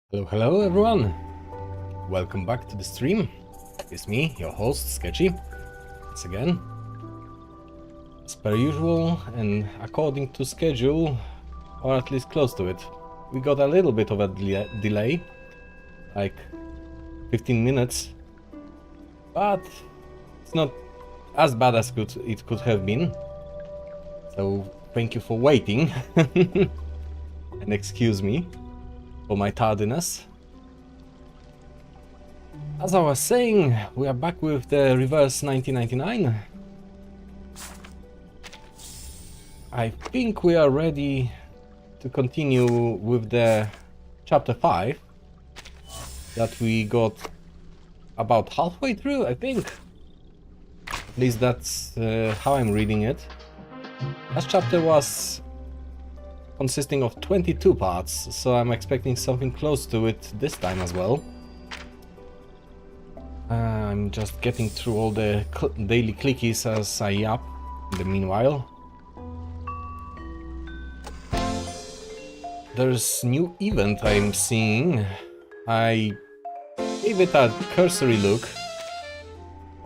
Hello everyone! Welcome back to the stream. It's me, your host, Sketchy. Once again. As per usual and according to schedule, or at least close to it. We got a little bit of a delay, like 15 minutes, but it's not as bad as it could have been. So thank you for waiting and excuse me for my tardiness. As I was saying, we are back with the Reverse 1999. I think we are ready to continue with the chapter 5 that we got about halfway through, I think. At least that's how I'm reading it. Last chapter was consisting of 22 parts, so I'm expecting something close to it this time as well. I'm just getting through all the daily clickies as I up in the meanwhile. There's new event I'm seeing. I gave it a cursory look.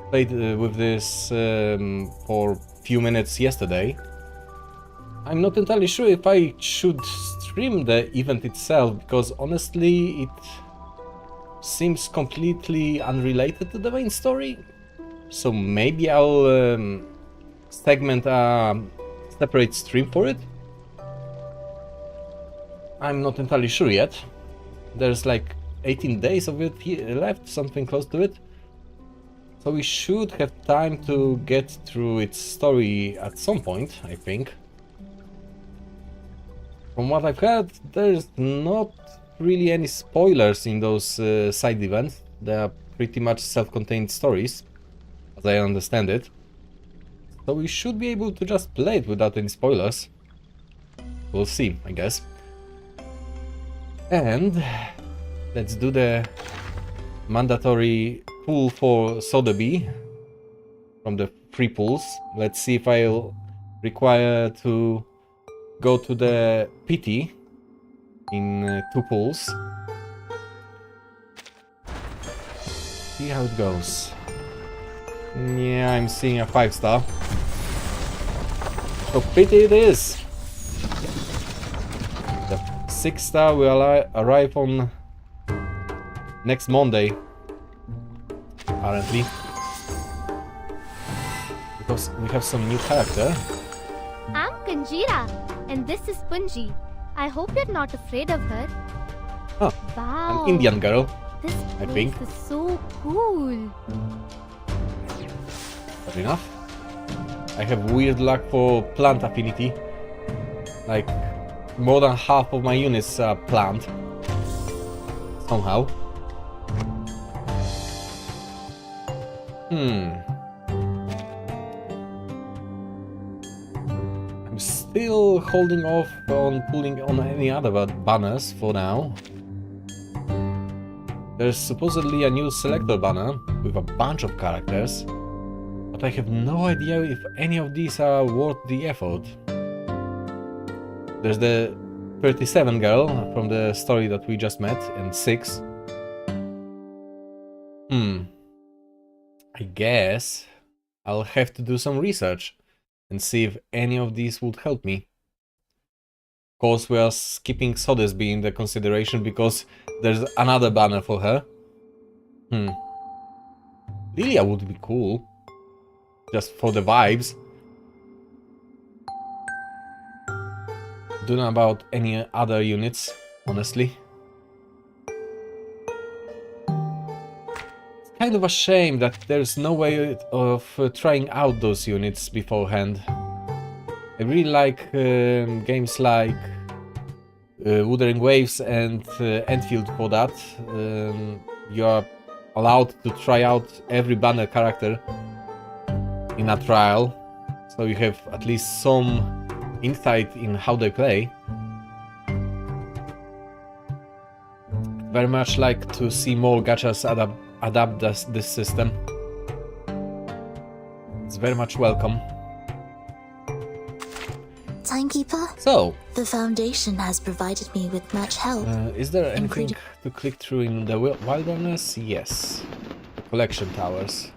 Played with this for a few minutes yesterday. I'm not entirely sure if I should stream the event itself, because honestly it seems completely unrelated to the main story. So maybe I'll segment a separate stream for it. I'm not entirely sure yet. There's like 18 days of it left, something close to it. So we should have time to get through its story at some point, I think. From what I've heard, there's not really any spoilers in those side events. They are pretty much self-contained stories, as I understand it. So we should be able to just play it without any spoilers. We'll see, I guess. And let's do the mandatory pool for Sotheby from the free pools. Let's see if I'll require to go to the PT in 2 pools. See how it goes. Yeah, I'm seeing a 5-star. So PT it is. The 6-star will arrive on next Monday, apparently, because we have some new character. I'm Kanjira, and this is Punji. I hope you're not afraid of her. Oh, Wow. an Indian girl. This I place think. is so cool. Fair enough. I have weird luck for plant affinity. Like, more than half of my units are plant. Somehow. I'm still holding off on pulling on any other banners for now. There's supposedly a new selector banner with a bunch of characters, but I have no idea if any of these are worth the effort. There's the 37 girl from the story that we just met, and 6. I guess I'll have to do some research and see if any of these would help me. Of course, we are skipping Sotheby in the consideration because there's another banner for her. Lilia would be cool. Just for the vibes. Don't know about any other units, honestly. It's kind of a shame that there's no way of trying out those units beforehand. I really like games like Wuthering Waves and Enfield for that. You are allowed to try out every banner character in a trial, so you have at least some insight in how they play. Very much like to see more gachas adapt this system. It's very much welcome. 在 Timekeeper, So, the Foundation has provided me with much help. is there anything Including- to click through in the wilderness? Yes. The collection towers.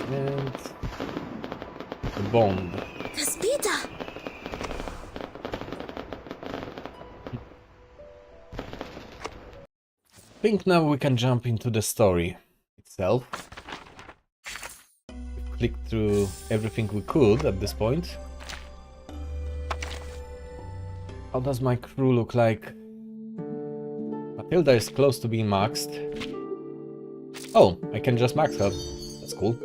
And the bond. Caspita! I think now we can jump into the story itself. We've clicked through everything we could at this point. How does my crew look like? Matilda is close to being maxed. Oh, I can just max her. That's cool.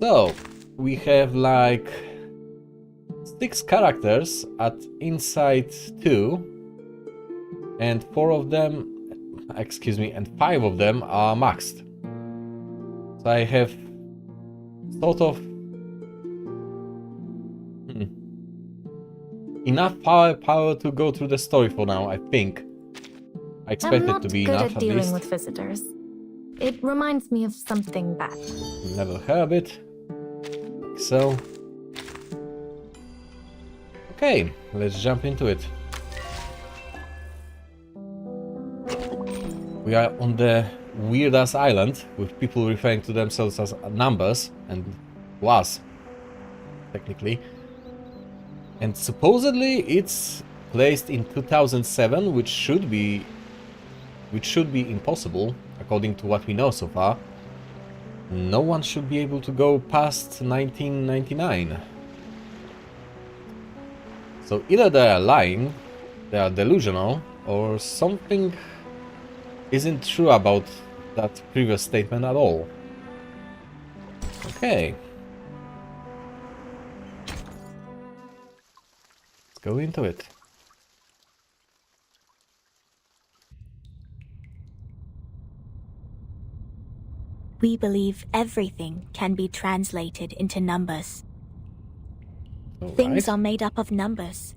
So, we have like 6 characters at Insight 2. And 4 of them, and 5 of them are maxed. So I have sort of enough power to go through the story for now, I think. I expect it to be I'm not enough good at at dealing least. with visitors. It reminds me of something bad. Level her a bit. Like so. Okay, let's jump into it. We are on the weird-ass island, with people referring to themselves as numbers, and was, technically. And supposedly it's placed in 2007, which should be impossible, according to what we know so far. No one should be able to go past 1999. So either they are lying, they are delusional, or something isn't true about that previous statement at all. Okay. Let's go into it. We believe everything can be translated into numbers. Things are made up of numbers,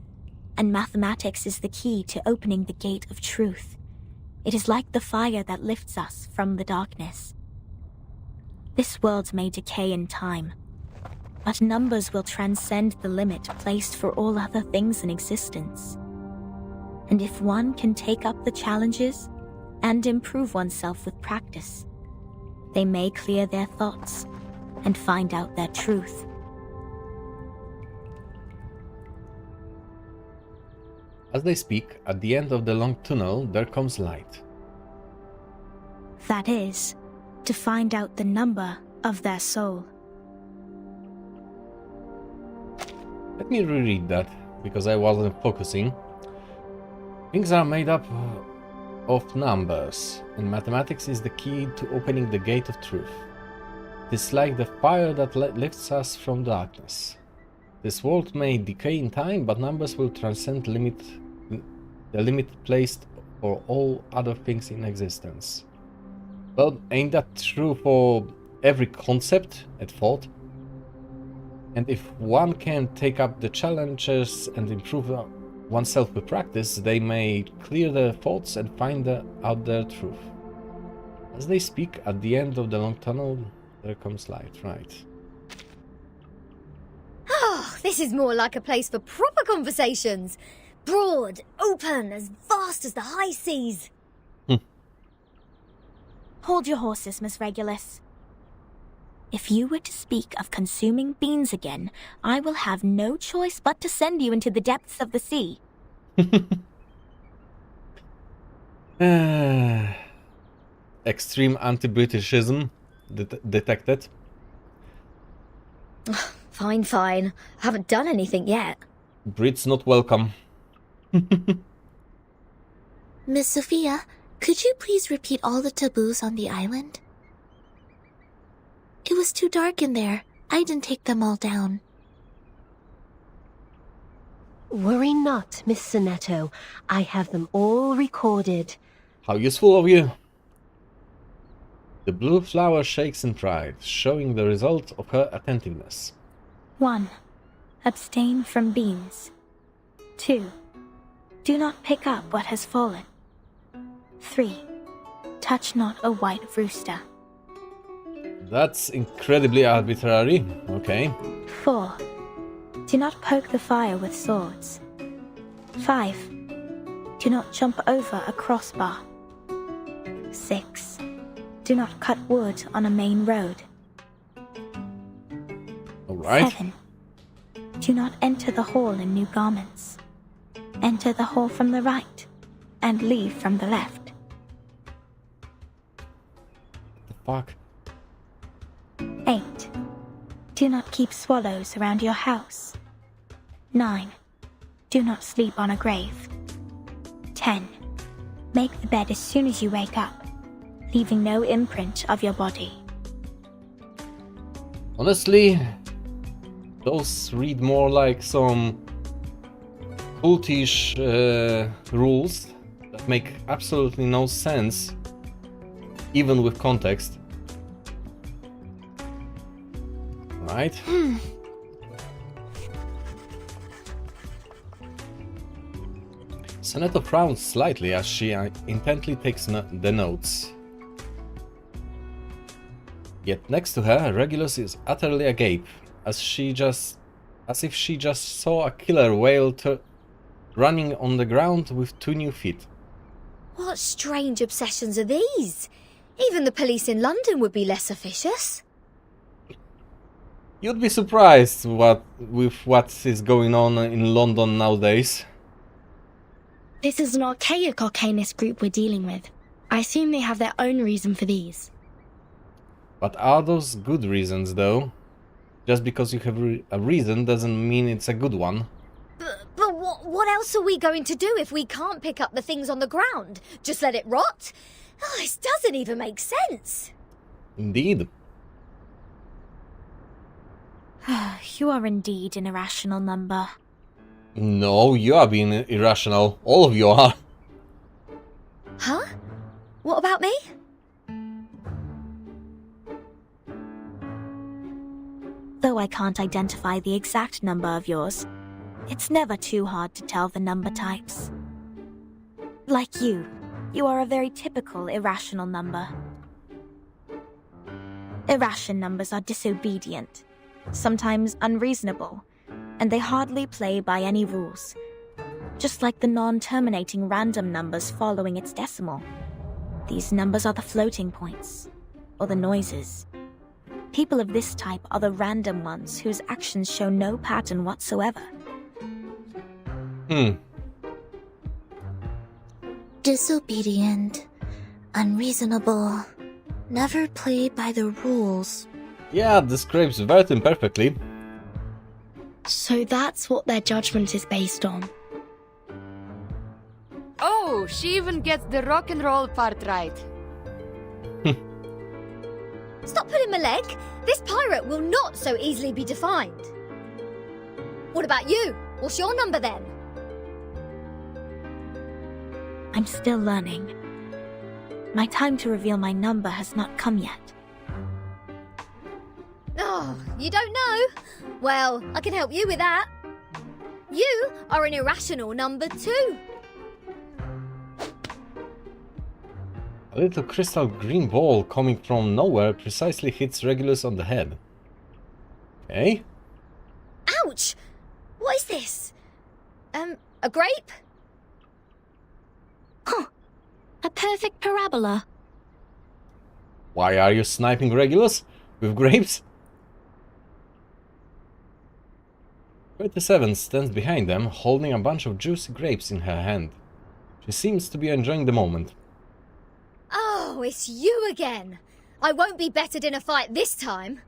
and mathematics is the key to opening the gate of truth. It is like the fire that lifts us from the darkness. This world may decay in time, but numbers will transcend the limit placed for all other things in existence. And if one can take up the challenges and improve oneself with practice, they may clear their thoughts and find out their truth. As they speak, at the end of the long tunnel, there comes light. That is, to find out the number of their soul. Let me reread that, because I wasn't focusing. Things are made up of numbers, and mathematics is the key to opening the gate of truth. It is like the fire that lifts us from darkness. This world may decay in time, but numbers will transcend the limit placed for all other things in existence. Well, ain't that true for every concept and thought? And if one can take up the challenges and improve oneself with practice, they may clear their thoughts and find out their truth. As they speak, at the end of the long tunnel, there comes light, right? Oh, this is more like a place for proper conversations. Broad, open, as vast as the high seas. Hold your horses, Miss Regulus. If you were to speak of consuming beans again, I will have no choice but to send you into the depths of the sea. Extreme anti-Britishism detected. Fine, fine. I haven't done anything yet. Brits not welcome. Miss Sophia, could you please repeat all the taboos on the island? It was too dark in there. I didn't take them all down. Worry not, Miss Sonetto. I have them all recorded. How useful of you. The blue flower shakes in pride, showing the result of her attentiveness. 1. Abstain from beans. 2. Do not pick up what has fallen. 3. Touch not a white rooster. That's incredibly arbitrary. Okay. 4. Do not poke the fire with swords. 5. Do not jump over a crossbar. 6. Do not cut wood on a main road. Alright. 7. Do not enter the hall in new garments. Enter the hall from the right and leave from the left. Fuck. 8. Do not keep swallows around your house. 9. Do not sleep on a grave. 10. Make the bed as soon as you wake up, leaving no imprint of your body. Honestly, those read more like some cultish rules that make absolutely no sense, even with context. Right? Senator frowns slightly as she intently takes the notes. Yet next to her, Regulus is utterly agape, as if she just saw a killer whale running on the ground with 2 new feet. What strange obsessions are these? Even the police in London would be less officious. You'd be surprised with what is going on in London nowadays. This is an archaic arcanist group we're dealing with. I assume they have their own reason for these. But are those good reasons, though? Just because you have a reason doesn't mean it's a good one. But what else are we going to do if we can't pick up the things on the ground? Just let it rot? Oh, this doesn't even make sense. Indeed. You are indeed an irrational number. No, you are being irrational. All of you are. Huh? What about me? Though I can't identify the exact number of yours, it's never too hard to tell the number types. Like you are a very typical irrational number. Irrational numbers are disobedient, sometimes unreasonable, and they hardly play by any rules, just like the non-terminating random numbers following its decimal. These numbers are the floating points, or the noises. People of this type are the random ones whose actions show no pattern whatsoever. Disobedient, unreasonable, never play by the rules. Yeah, describes Vertin perfectly. So that's what their judgment is based on. Oh, she even gets the rock and roll part right. Stop pulling my leg. This pirate will not so easily be defined. What about you? What's your number then? I'm still learning. My time to reveal my number has not come yet. Oh, you don't know? Well, I can help you with that. You are an irrational number 2. A little crystal green ball coming from nowhere precisely hits Regulus on the head. Okay. Ouch! What is this? A grape? Huh. A perfect parabola. Why are you sniping Regulus? With grapes? 37 stands behind them, holding a bunch of juicy grapes in her hand. She seems to be enjoying the moment. Oh, it's you again. I won't be bettered in a fight this time.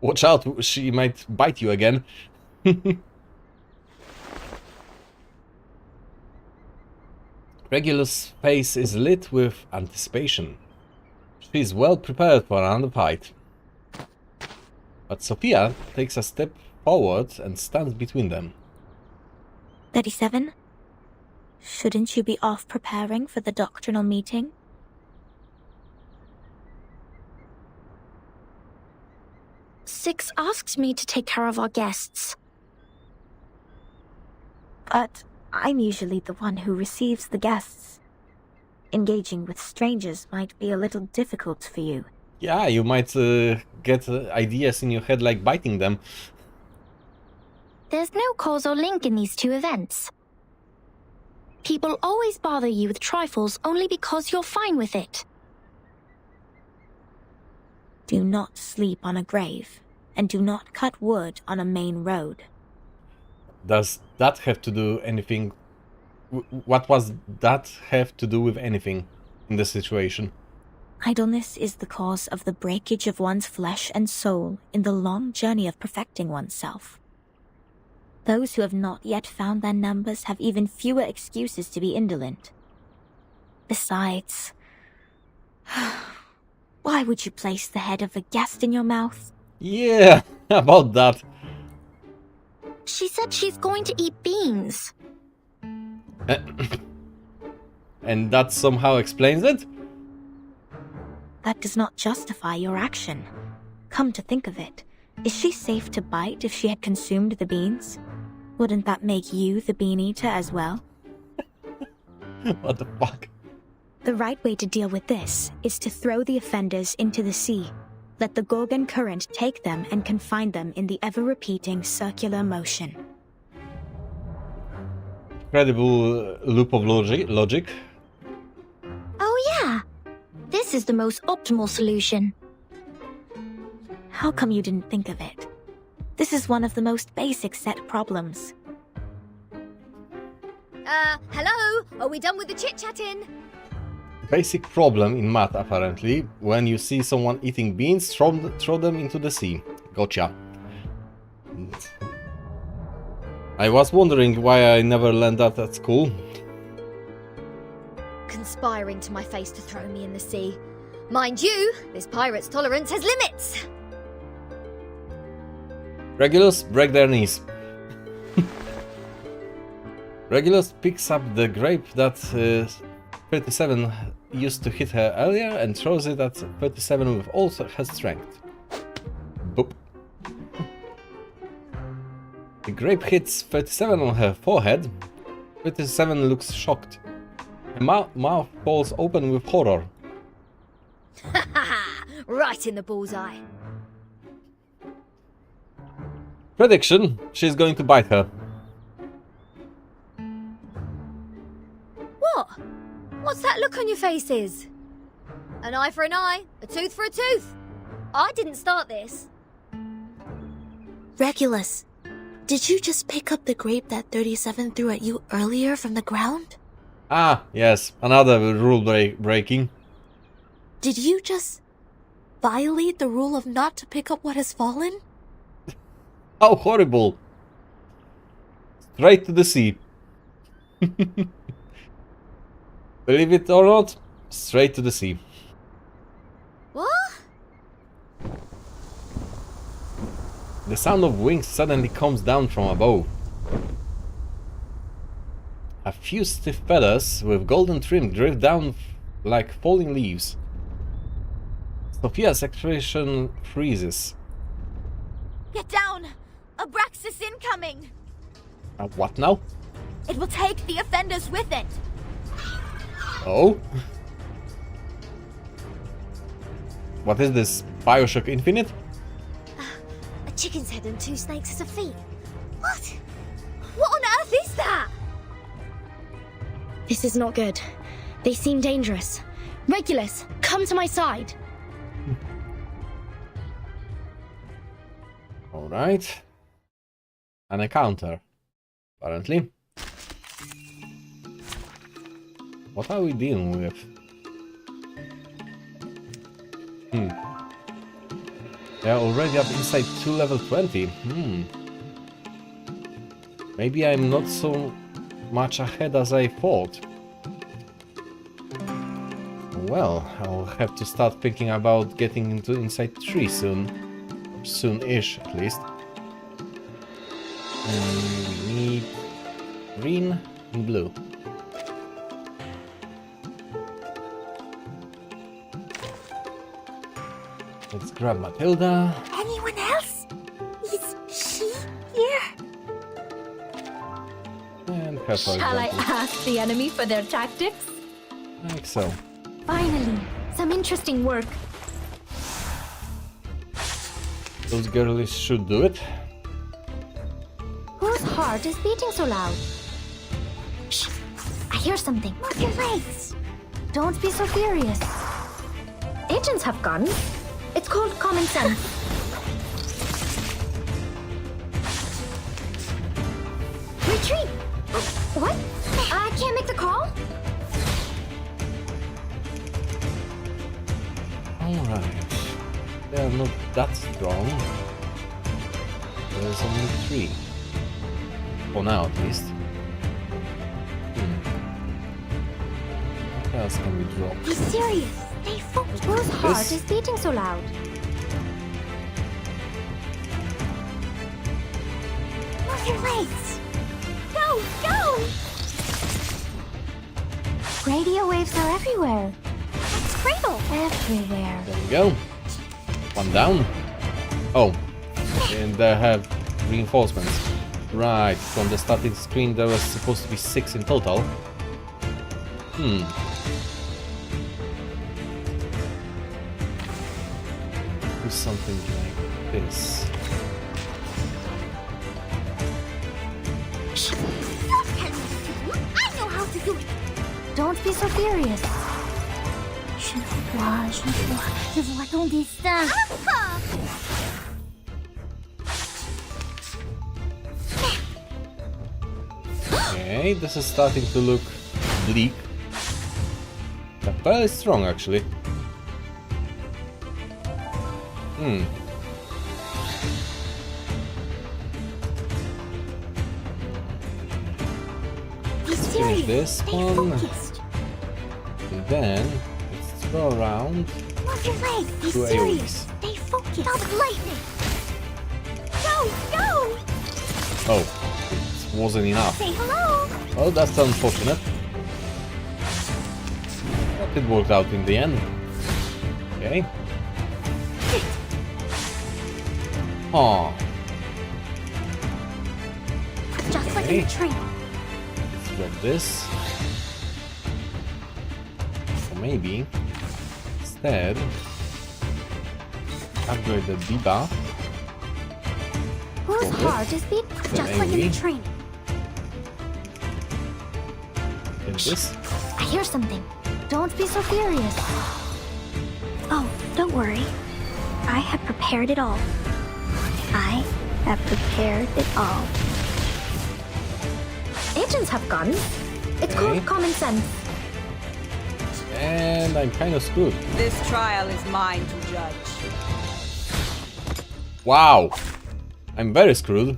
Watch out, she might bite you again. Regulus' face is lit with anticipation. She is well prepared for another fight. But Sophia takes a step forward and stands between them. 37? Shouldn't you be off preparing for the doctrinal meeting? Six asked me to take care of our guests. But I'm usually the one who receives the guests. Engaging with strangers might be a little difficult for you. Yeah, you might get ideas in your head like biting them. There's no causal link in these two events. People always bother you with trifles only because you're fine with it. Do not sleep on a grave, and do not cut wood on a main road. Does that have to do anything? What was that have to do with anything in the situation? Idleness is the cause of the breakage of one's flesh and soul in the long journey of perfecting oneself. Those who have not yet found their numbers have even fewer excuses to be indolent. Besides, why would you place the head of a guest in your mouth? Yeah, about that. She said she's going to eat beans. And that somehow explains it? That does not justify your action. Come to think of it, is she safe to bite if she had consumed the beans? Wouldn't that make you the bean eater as well? What the fuck? The right way to deal with this is to throw the offenders into the sea. Let the Gorgon current take them and confine them in the ever-repeating circular motion. Incredible loop of logic. Oh yeah, this is the most optimal solution. How come you didn't think of it? This is one of the most basic set problems. Hello? Are we done with the chit-chatting? Basic problem in math, apparently. When you see someone eating beans, throw them into the sea. Gotcha. I was wondering why I never learned that at school. Conspiring to my face to throw me in the sea. Mind you, this pirate's tolerance has limits. Regulus, break their knees. Regulus picks up the grape that 37 used to hit her earlier and throws it at 37 with all her strength. Boop. The grape hits 37 on her forehead. 37 looks shocked. Her mouth falls open with horror. Ha ha ha! Right in the bullseye. Prediction, she's going to bite her. What? What's that look on your faces? An eye for an eye, a tooth for a tooth. I didn't start this. Regulus, did you just pick up the grape that 37 threw at you earlier from the ground? Ah, yes, another rule breaking. Did you just violate the rule of not to pick up what has fallen? How horrible! Straight to the sea. Believe it or not, straight to the sea. What? The sound of wings suddenly comes down from above. A few stiff feathers with golden trim drift down like falling leaves. Sophia's expression freezes. Get down! Abraxas incoming! What now? It will take the offenders with it! Oh? What is this? Bioshock Infinite? A chicken's head and two snakes as a feet. What? What on earth is that? This is not good. They seem dangerous. Regulus, come to my side. Alright. An encounter, apparently. What are we dealing with? They are already up inside 2 level 20. Maybe I'm not so much ahead as I thought. Well, I'll have to start thinking about getting into inside 3 soon. Soon-ish, at least. And we need green and blue. Let's grab Matilda. Anyone else? Is she here? And her, for Shall I example. ask the enemy for their tactics? Like so. Finally, some interesting work. Those girls should do it. Whose heart is beating so loud? Shh! I hear something. Move your legs. Don't be so furious. Agents have guns. It's called common sense. Retreat. What? I can't make the call? Alright. They are not that strong. There's only 3. For now, at least. What else can we drop? Be serious. Stay focused. Whose heart This- is beating so loud? Move your legs. Go, go. Radio waves are everywhere. That's Cradle. Everywhere. There we go. 1 down. Oh, and they have reinforcements. Right, from the static screen there was supposed to be 6 in total. Do something like this. Don't tell me what to do. I know how to do it. Don't be so furious. Je vois ton destin. Okay, this is starting to look bleak. But very strong, actually. Be Finish serious. this Stay one. focused. And then, let's throw around Move your legs. Be 2 serious. AoEs. Stay focused. Stop lightning. Go, go. Oh, it wasn't enough. Say hello. Well, that's unfortunate. But it worked out in the end. Okay. Oh, Just like Okay. in a train. let's drop this. Or maybe, instead, upgrade the debuff. Whose Okay. heart is beating? Just like in a AoE. train. And this. I hear something. Don't be so furious. Oh, don't worry. I have prepared it all. I have prepared it all. Agents have guns. It's Okay. called common sense. And I'm kind of screwed. This trial is mine to judge. Wow! I'm very screwed.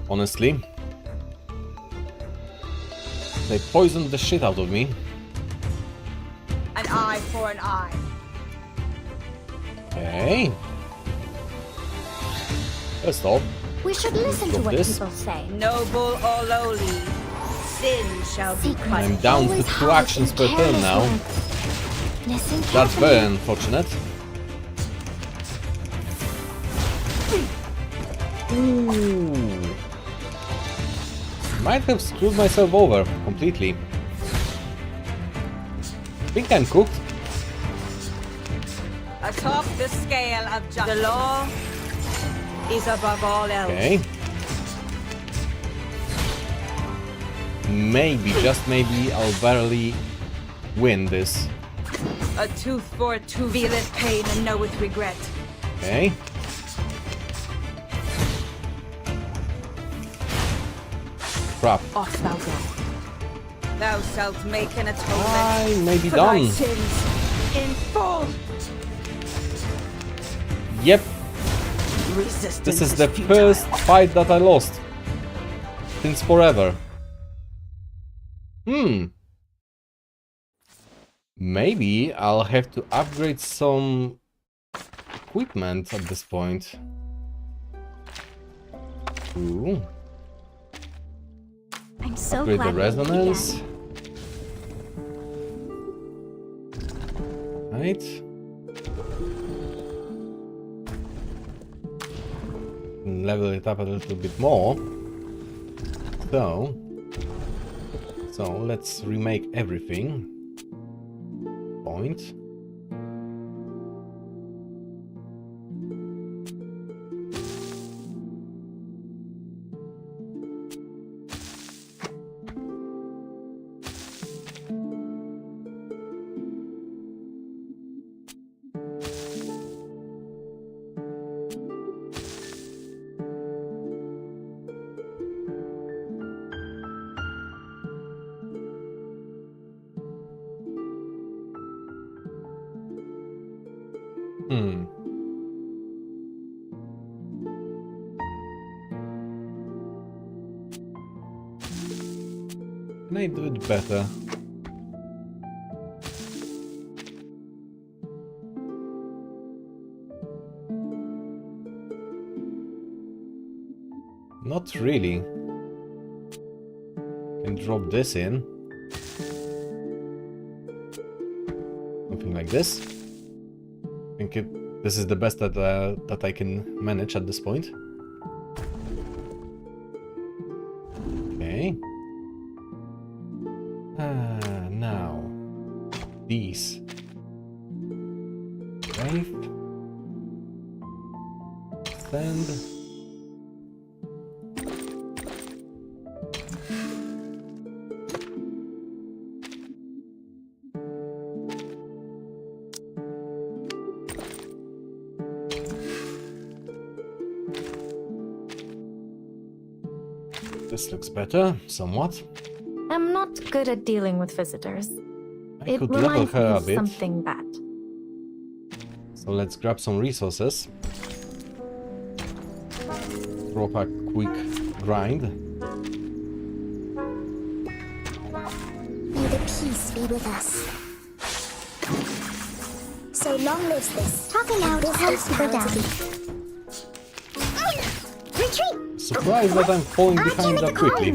Honestly. They poisoned the shit out of me. An eye for an eye. Okay. First off, We should listen to drop what this. people say. Noble or lowly, sin shall be Secrets I'm punished. down to always 2 house actions in per turn careless now. words. Listen That's carefully. very unfortunate. Ooh. Might have screwed myself over completely. Think I'm cooked. Atop the scale of justice, the law is above all else. Okay. Maybe, just maybe, I'll barely win this. A tooth for a tooth, feeleth pain and knoweth regret. Okay. Crap. Off thou go. Thou shalt make an atonement I may be for thy done. sins in full. Yep, Resistance this is the futile. first fight that I lost. Since forever. Maybe I'll have to upgrade some equipment at this point. Ooh. I'm so Upgrade the glad we meet resonance. again. Right. Level it up a little bit more. So let's remake everything. Point. Can I do it better? Not really. Can drop this in. Something like this. I think this is the best that I can manage at this point. Okay. Now these. Wave. Send. This looks better, somewhat. I'm not good at dealing with visitors. I It could level reminds me her a of bit. something bad. So let's grab some resources. Drop a quick grind. May the peace be with us. So long lives this. Talking out helps people down. Retreat! Surprised that I'm falling behind that quickly.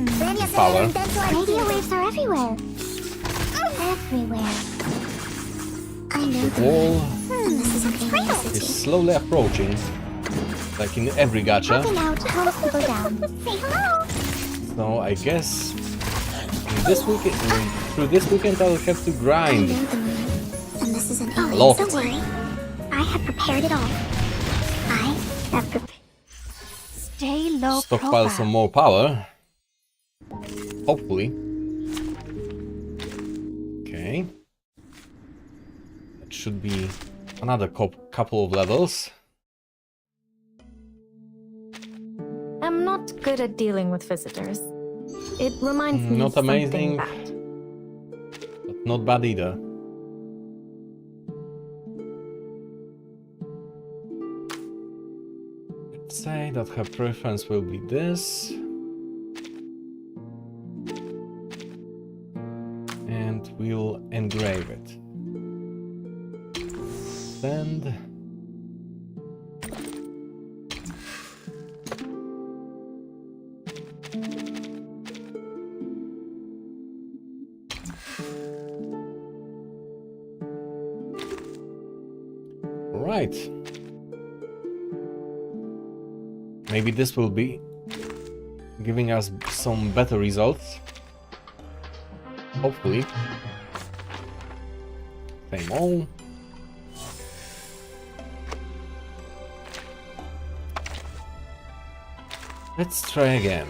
Power. Radio waves are everywhere. Everywhere. I know The wall this is okay. is slowly approaching. Like in every gacha. Talking out helps people down. Say hello! So I guess through this weekend I'll have to I grind. know the moon. And this is an alien. lot. Don't worry. I have prepared it all. I have prepared. Stay low Stockpile profile. some more power. Hopefully. Okay. That should be another couple of levels. I'm not good at dealing with visitors. It reminds me Not of something amazing. bad. But not bad either. Let's say that her preference will be this. And we'll engrave it. Send. Right. Maybe this will be giving us some better results. Hopefully. Same all. Let's try again.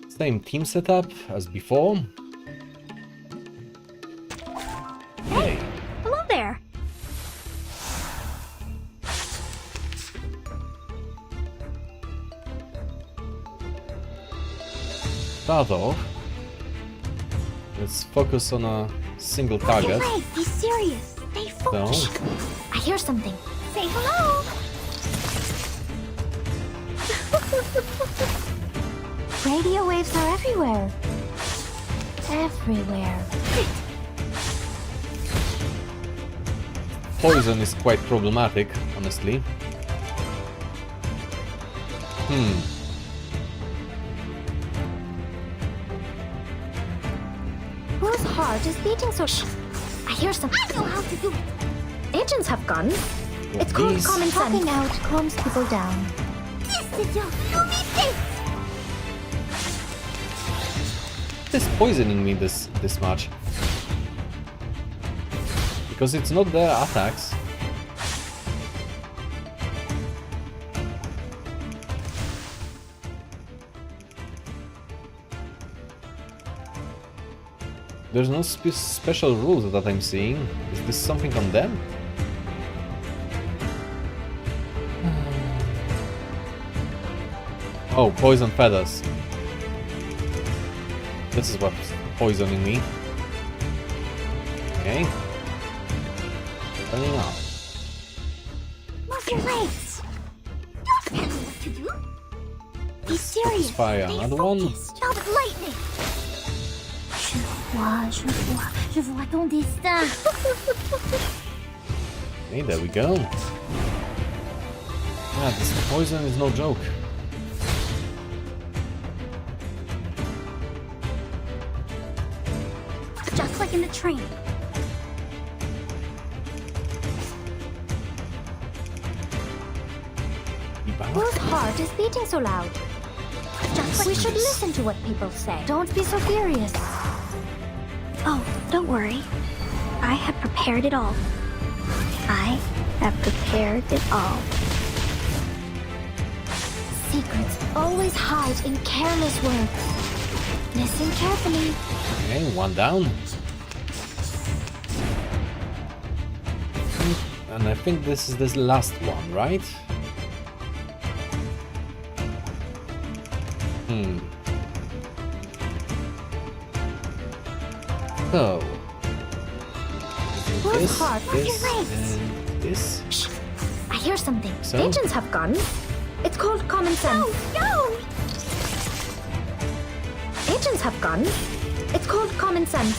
Same team setup as before. Hey, Hello there. start off. Let's focus on a single target. Hey, be serious. Stay So, focused. I hear something. Say hello. Radio waves are everywhere. Everywhere. poison is quite problematic, honestly. Whose heart is beating so? I hear something. I know how to do it. Agents have guns. It's called These- common sense. Talking out calms people down. This is your this. It's poisoning me this much. Because it's not their attacks. There's no special rules that I'm seeing. Is this something on them? Oh, poison feathers. This is what poisoning me. Okay. Turning out. Move your legs. Don't tell me what to do. Be serious. Fire Stay another one. focused. Not with lightning. Je vois ton destin. Okay, there we go. Yeah, this poison is no joke. Just like in the train. Whose heart is beating so loud? Just like We should listen to what people say. Don't be so furious. Oh, don't worry. I have prepared it all. I have prepared it all. Secrets always hide in careless words. Listen carefully. Okay, one down. And I think this is the last one, right? So, this, heart? this, and this. Shh. I hear something. So? Agents have guns. It's called common sense. No! Agents have guns. It's called common sense.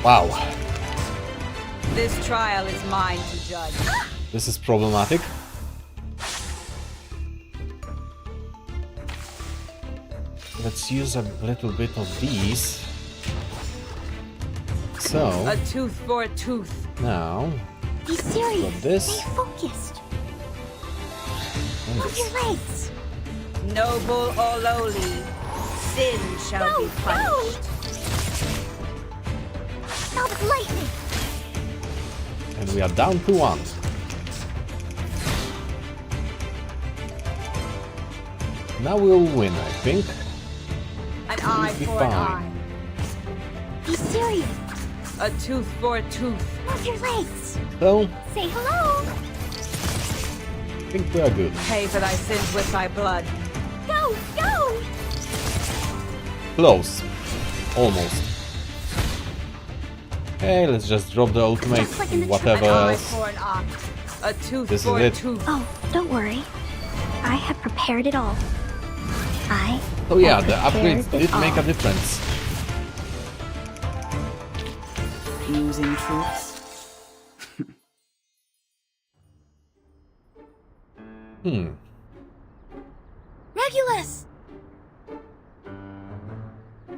Wow, This trial is mine to judge. this is problematic. Let's use a little bit of these. So, A tooth for a tooth. now, Be serious. got this. Stay focused. and Move your this. legs. Noble or lowly, sin shall be punished. Not with lightning. And we are down to one. Now we'll win, I think. An eye Be for an fine. eye. Be serious. A tooth for a tooth. Move your legs. So, Say hello. I think we are good. Pay for thy sins with thy blood. Go, go. Close. Almost. Okay, let's just drop the ultimate Just like in and the whatever An eye else. for an eye. A tooth This for is a it. tooth. Oh, don't worry. I have prepared it all. I So yeah, have the upgrades prepared it did make a all. difference. Losing troops. Regulus!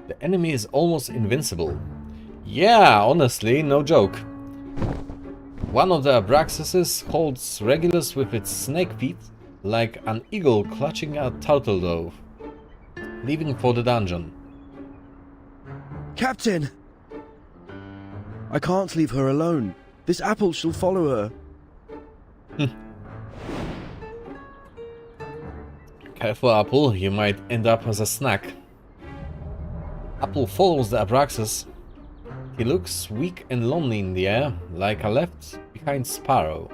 The enemy is almost invincible. Yeah, honestly, no joke. One of the Abraxases holds Regulus with its snake feet, like an eagle clutching a turtle dove, leaving for the dungeon. Captain! I can't leave her alone. This apple shall follow her. Careful, Apple, you might end up as a snack. Apple follows the Abraxas. He looks weak and lonely in the air, like a left-behind sparrow.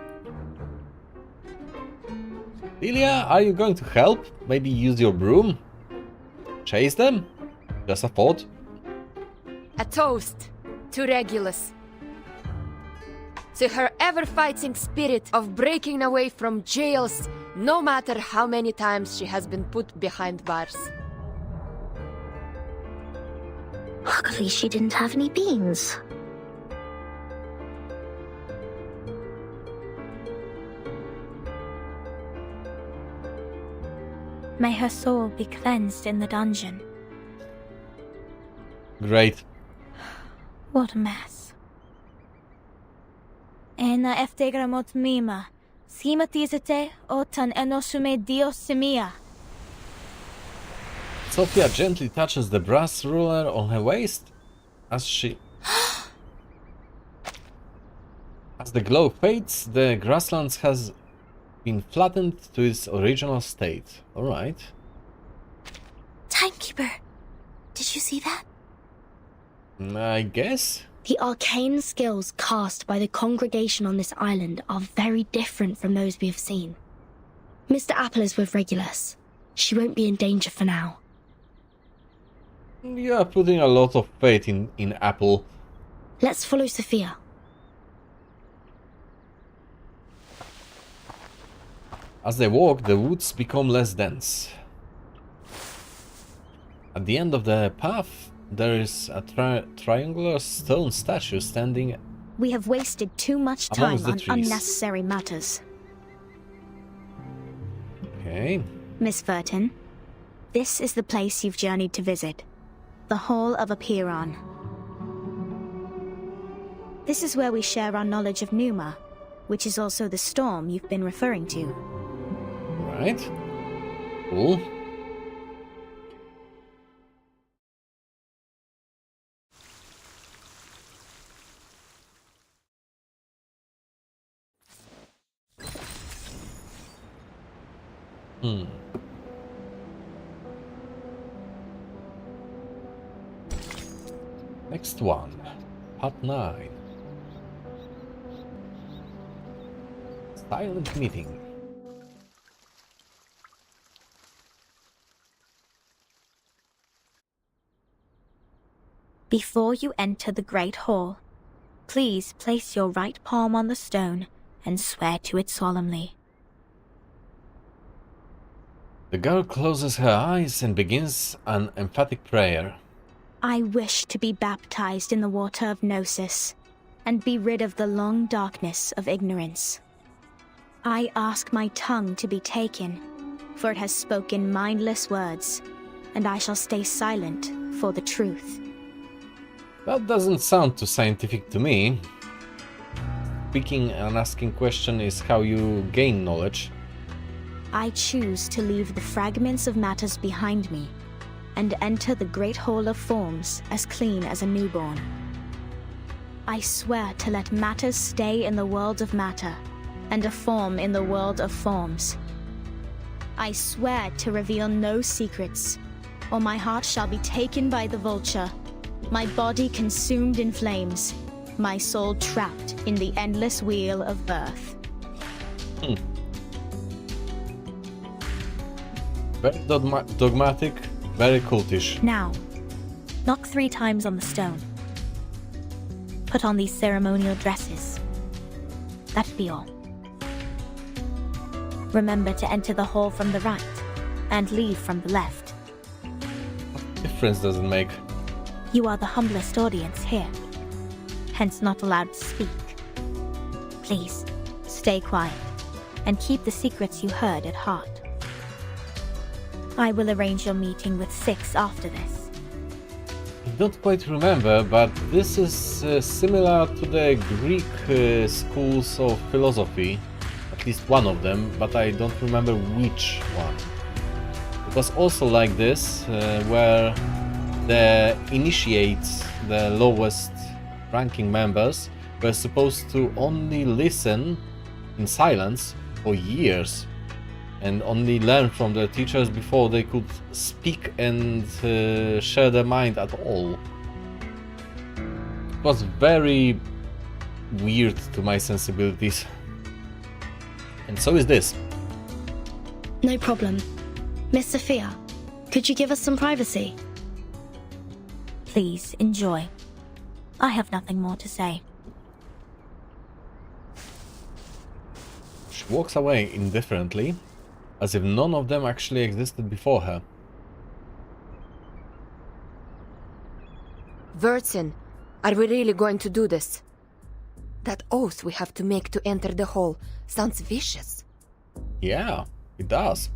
Delia, are you going to help? Maybe use your broom? Chase them? Just a thought. A toast to Regulus. To her ever-fighting spirit of breaking away from jails, no matter how many times she has been put behind bars. Luckily, she didn't have any beans. May her soul be cleansed in the dungeon. Great. What a mess. Ena eftegramot mima. Schematizate otan enosume dios semia. Sophia gently touches the brass ruler on her waist as the glow fades, the grasslands has been flattened to its original state. Alright. Timekeeper, did you see that? I guess? The arcane skills cast by the congregation on this island are very different from those we have seen. Mr. Apple is with Regulus. She won't be in danger for now. You are putting a lot of faith in Apple. Let's follow Sophia. As they walk, the woods become less dense. At the end of the path, there is a triangular stone statue standing. We have wasted too much time Amongst the on trees. unnecessary matters. Okay. Miss Verton, this is the place you've journeyed to visit. The Hall of Apiron. This is where we share our knowledge of Numa, which is also the storm you've been referring to. Right. Cool. Next one. Part 9. Silent meeting. Before you enter the Great Hall, please place your right palm on the stone and swear to it solemnly. The girl closes her eyes and begins an emphatic prayer. I wish to be baptized in the water of Gnosis and be rid of the long darkness of ignorance. I ask my tongue to be taken, for it has spoken mindless words, and I shall stay silent for the truth. That doesn't sound too scientific to me. Speaking and asking questions is how you gain knowledge. I choose to leave the fragments of matters behind me and enter the Great Hall of Forms as clean as a newborn. I swear to let matters stay in the world of matter and a form in the world of forms. I swear to reveal no secrets, or my heart shall be taken by the vulture, my body consumed in flames, my soul trapped in the endless wheel of birth. Very dogmatic, very cultish. Now, knock 3 times on the stone. Put on these ceremonial dresses. That'd be all. Remember to enter the hall from the right and leave from the left. What difference does it make? You are the humblest audience here, hence not allowed to speak. Please, stay quiet and keep the secrets you heard at heart. I will arrange your meeting with 6 after this. I don't quite remember, but this is similar to the Greek schools of philosophy, at least one of them, but I don't remember which one. It was also like this, where the initiates, the lowest ranking members, were supposed to only listen in silence for years and only learn from their teachers before they could speak and share their mind at all. It was very weird to my sensibilities. And so is this. No problem. Miss Sophia, could you give us some privacy? Please, enjoy. I have nothing more to say. She walks away indifferently, as if none of them actually existed before her. Vertin, are we really going to do this? That oath we have to make to enter the hall sounds vicious. Yeah, it does.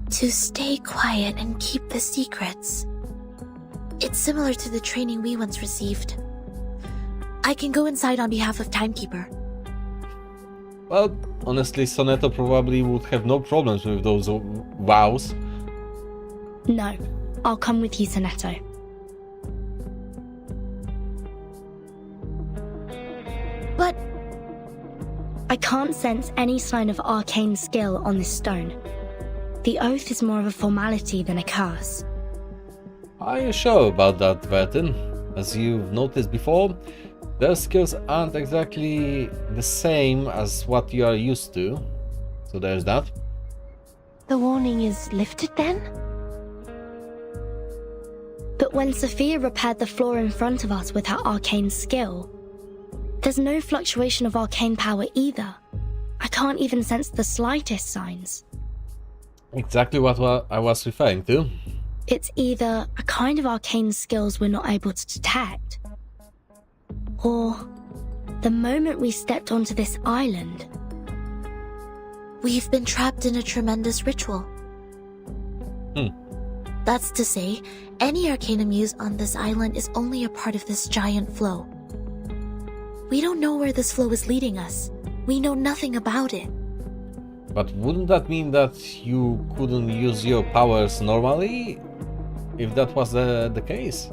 To stay quiet and keep the secrets. It's similar to the training we once received. I can go inside on behalf of Timekeeper. Well, honestly, Sonetto probably would have no problems with those vows. No, I'll come with you, Sonetto. But I can't sense any sign of arcane skill on this stone. The oath is more of a formality than a curse. Are you sure about that, Vertin? As you've noticed before, their skills aren't exactly the same as what you are used to. So there's that. The warning is lifted then? But when Sophia repaired the floor in front of us with her arcane skill, there's no fluctuation of arcane power either. I can't even sense the slightest signs. Exactly what I was referring to. It's either a kind of arcane skills we're not able to detect, or the moment we stepped onto this island, We've been trapped in a tremendous ritual. That's to say, any Arcanum used on this island is only a part of this giant flow. We don't know where this flow is leading us. We know nothing about it. But wouldn't that mean that you couldn't use your powers normally? If that was the case?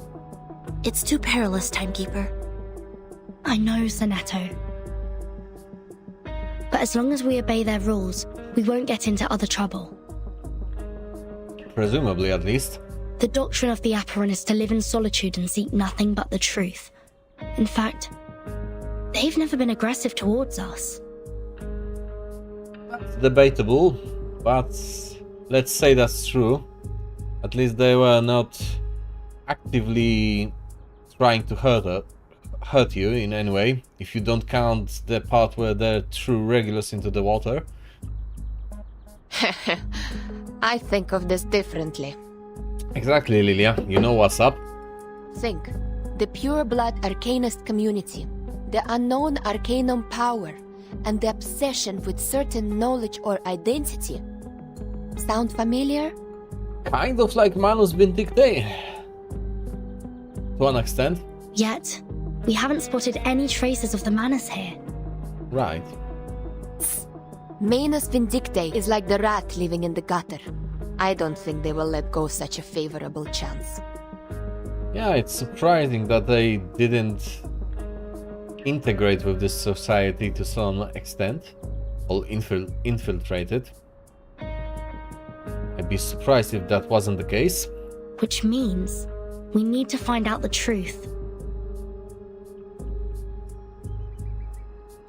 It's too perilous, Timekeeper. I know, Sonetto. But as long as we obey their rules, we won't get into other trouble. Presumably, at least. The doctrine of the Acheron is to live in solitude and seek nothing but the truth. In fact, they've never been aggressive towards us. That's debatable, but let's say that's true. At least they were not actively trying to hurt you in any way, if you don't count the part where they threw Regulus into the water. I think of this differently. Exactly, Lilia. You know what's up. Think. The pure-blood Arcanist community, the unknown Arcanum power, and the obsession with certain knowledge or identity. Sound familiar? Kind of like Manus Vindictae. To an extent. Yet, we haven't spotted any traces of the Manus here. Right. Manus Vindictae is like the rat living in the gutter. I don't think they will let go such a favorable chance. Yeah, it's surprising that they didn't integrate with this society to some extent, or infiltrate it. I'd be surprised if that wasn't the case. Which means we need to find out the truth.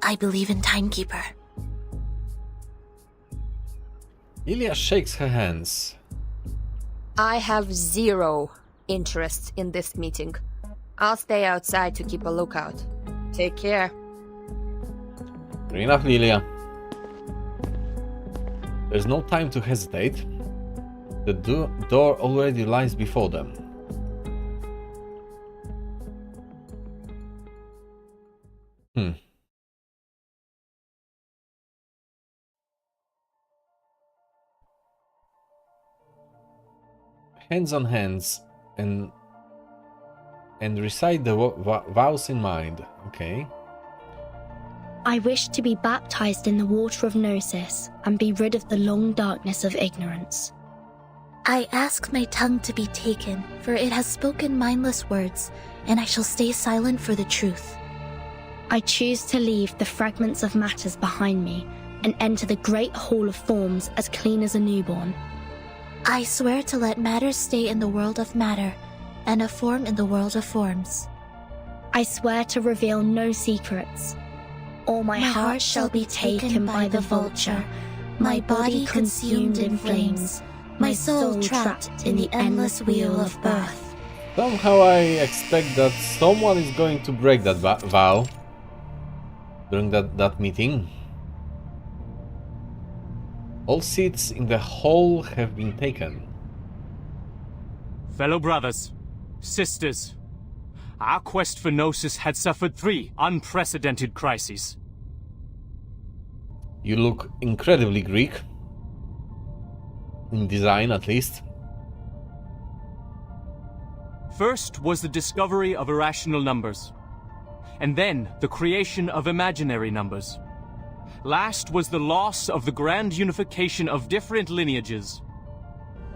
I believe in Timekeeper. Lilia shakes her hands. I have zero interest in this meeting. I'll stay outside to keep a lookout. Take care. Fair enough, Lilia. There's no time to hesitate. The door already lies before them. Hands on hands and recite the vows in mind. Okay. I wish to be baptized in the water of Gnosis and be rid of the long darkness of ignorance. I ask my tongue to be taken, for it has spoken mindless words, and I shall stay silent for the truth. I choose to leave the fragments of matters behind me and enter the great hall of forms as clean as a newborn. I swear to let matter stay in the world of matter, and a form in the world of forms. I swear to reveal no secrets. All my heart shall be taken by the vulture, my body consumed in flames, my soul trapped in the endless wheel of birth. Somehow I expect that someone is going to break that vow during that meeting. All seats in the hall have been taken. Fellow brothers, sisters, our quest for Gnosis had suffered 3 unprecedented crises. You look incredibly Greek. In design, at least. First was the discovery of irrational numbers, and then the creation of imaginary numbers. Last was the loss of the grand unification of different lineages.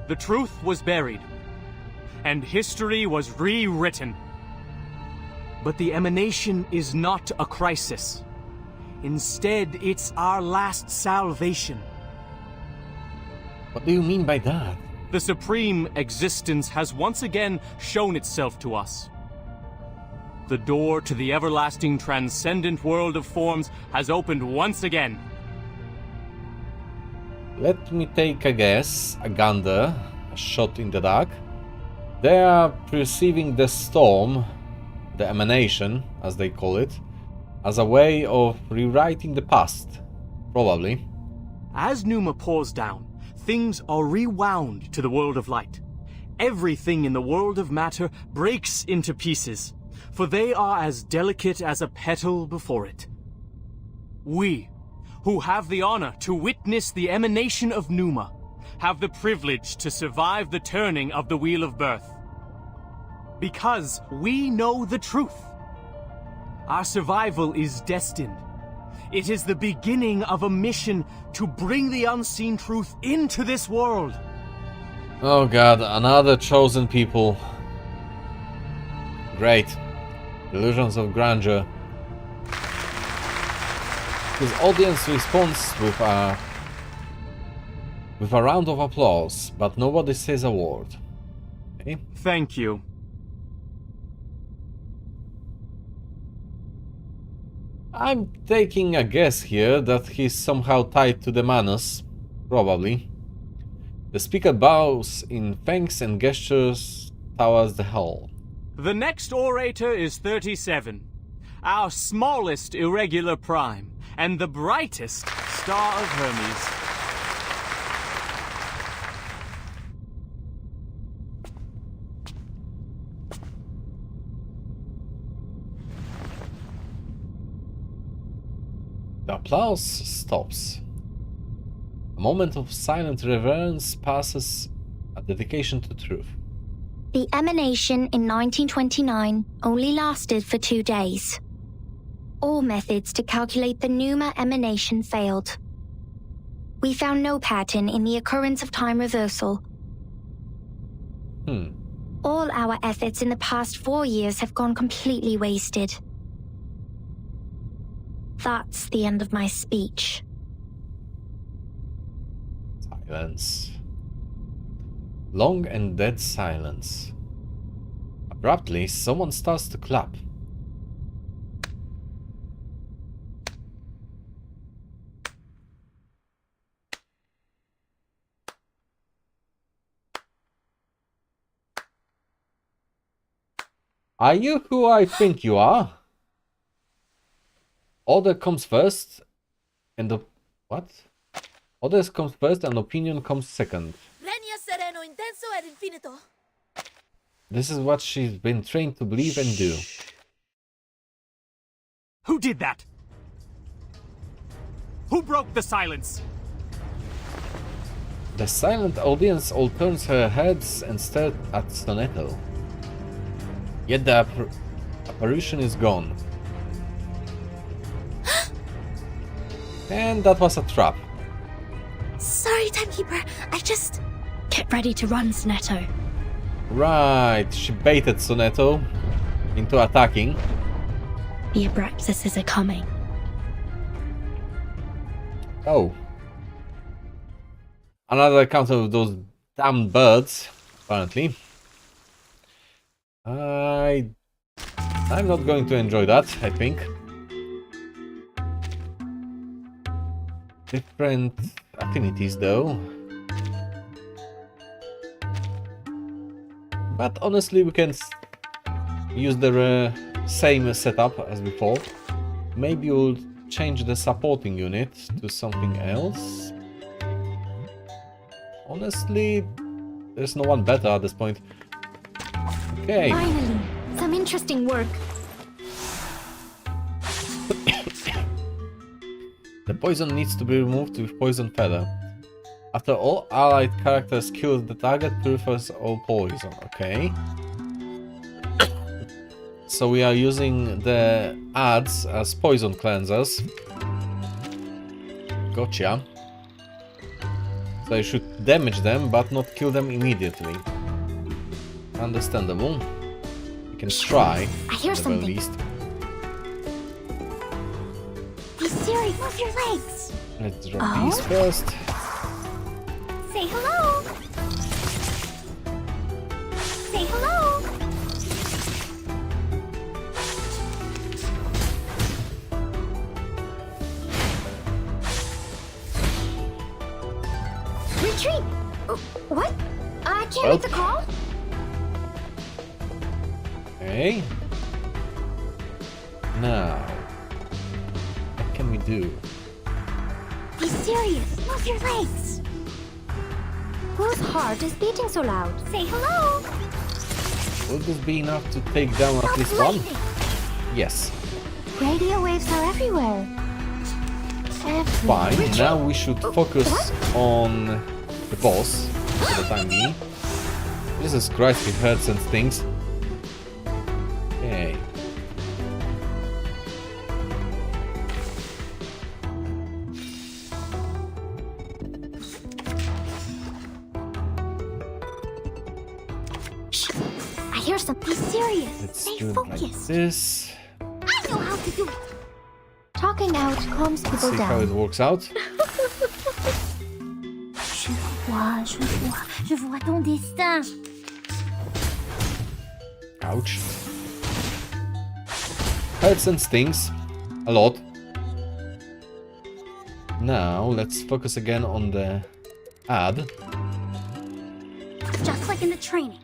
The truth was buried, and history was rewritten. But the emanation is not a crisis. Instead, it's our last salvation. What do you mean by that? The supreme existence has once again shown itself to us. The door to the everlasting transcendent world of forms has opened once again. Let me take a guess, a gander, a shot in the dark. They are perceiving the storm, the emanation, as they call it, as a way of rewriting the past. Probably. As Numa pours down, things are rewound to the world of light. Everything in the world of matter breaks into pieces, for they are as delicate as a petal before it. We, who have the honor to witness the emanation of Numa, have the privilege to survive the turning of the Wheel of Birth. Because we know the truth. Our survival is destined. It is the beginning of a mission to bring the unseen truth into this world. Oh god, another chosen people. Great. Illusions of grandeur. His audience responds with a round of applause, but nobody says a word. Okay. Thank you. I'm taking a guess here that he's somehow tied to the Manus. Probably. The speaker bows in thanks and gestures towards the hall. The next orator is 37, our smallest irregular prime, and the brightest star of Hermes. The applause stops. A moment of silent reverence passes, a dedication to truth. The emanation in 1929 only lasted for 2 days. All methods to calculate the Numa emanation failed. We found no pattern in the occurrence of time reversal. All our efforts in the past 4 years have gone completely wasted. That's the end of my speech. Silence. Long and dead silence. Abruptly, someone starts to clap. Are you who I think you are? Order comes first, and the... what? Orders comes first and opinion comes second. This is what she's been trained to believe and do. Who did that? Who broke the silence? The silent audience all turns her heads and stares at Sonetto. Yet the apparition is gone. And that was a trap. Sorry, Timekeeper. I just... Get ready to run, Sonetto. Right, she baited Sonetto into attacking. The Abraxases are coming. Oh. Another encounter with those damn birds, apparently. I'm not going to enjoy that, I think. Different affinities though. But honestly, we can use the same setup as before. Maybe we'll change the supporting unit to something else. Honestly, there's no one better at this point. Okay. Finally, some interesting work. The poison needs to be removed with Poison Feather. After all allied characters kill the target, purifies all poison. Okay. So we are using the adds as poison cleansers. Gotcha. So I should damage them, but not kill them immediately. Understandable. You can try. I hear at the very something. least. Be serious, move your legs. Let's drop these first. Say hello. Say hello. Retreat! What? I can't Well. make the call? Okay. Now, what can we do? Be serious. Move your legs. Whose heart is beating so loud? Say hello. Will this be enough to take down at least one? Yes. Radio waves are everywhere. Fine, now we should focus on the boss for the time being. Jesus Christ, it hurts and stings. Okay. I hear something. Be serious. Let's Stay do it like focused. this. I know how to do it. Talking out calms Let's people see how it down. works out. Je vois ton destin. Ouch. Hurts and stings. A lot. Now, let's focus again on the ad. Just like in the training.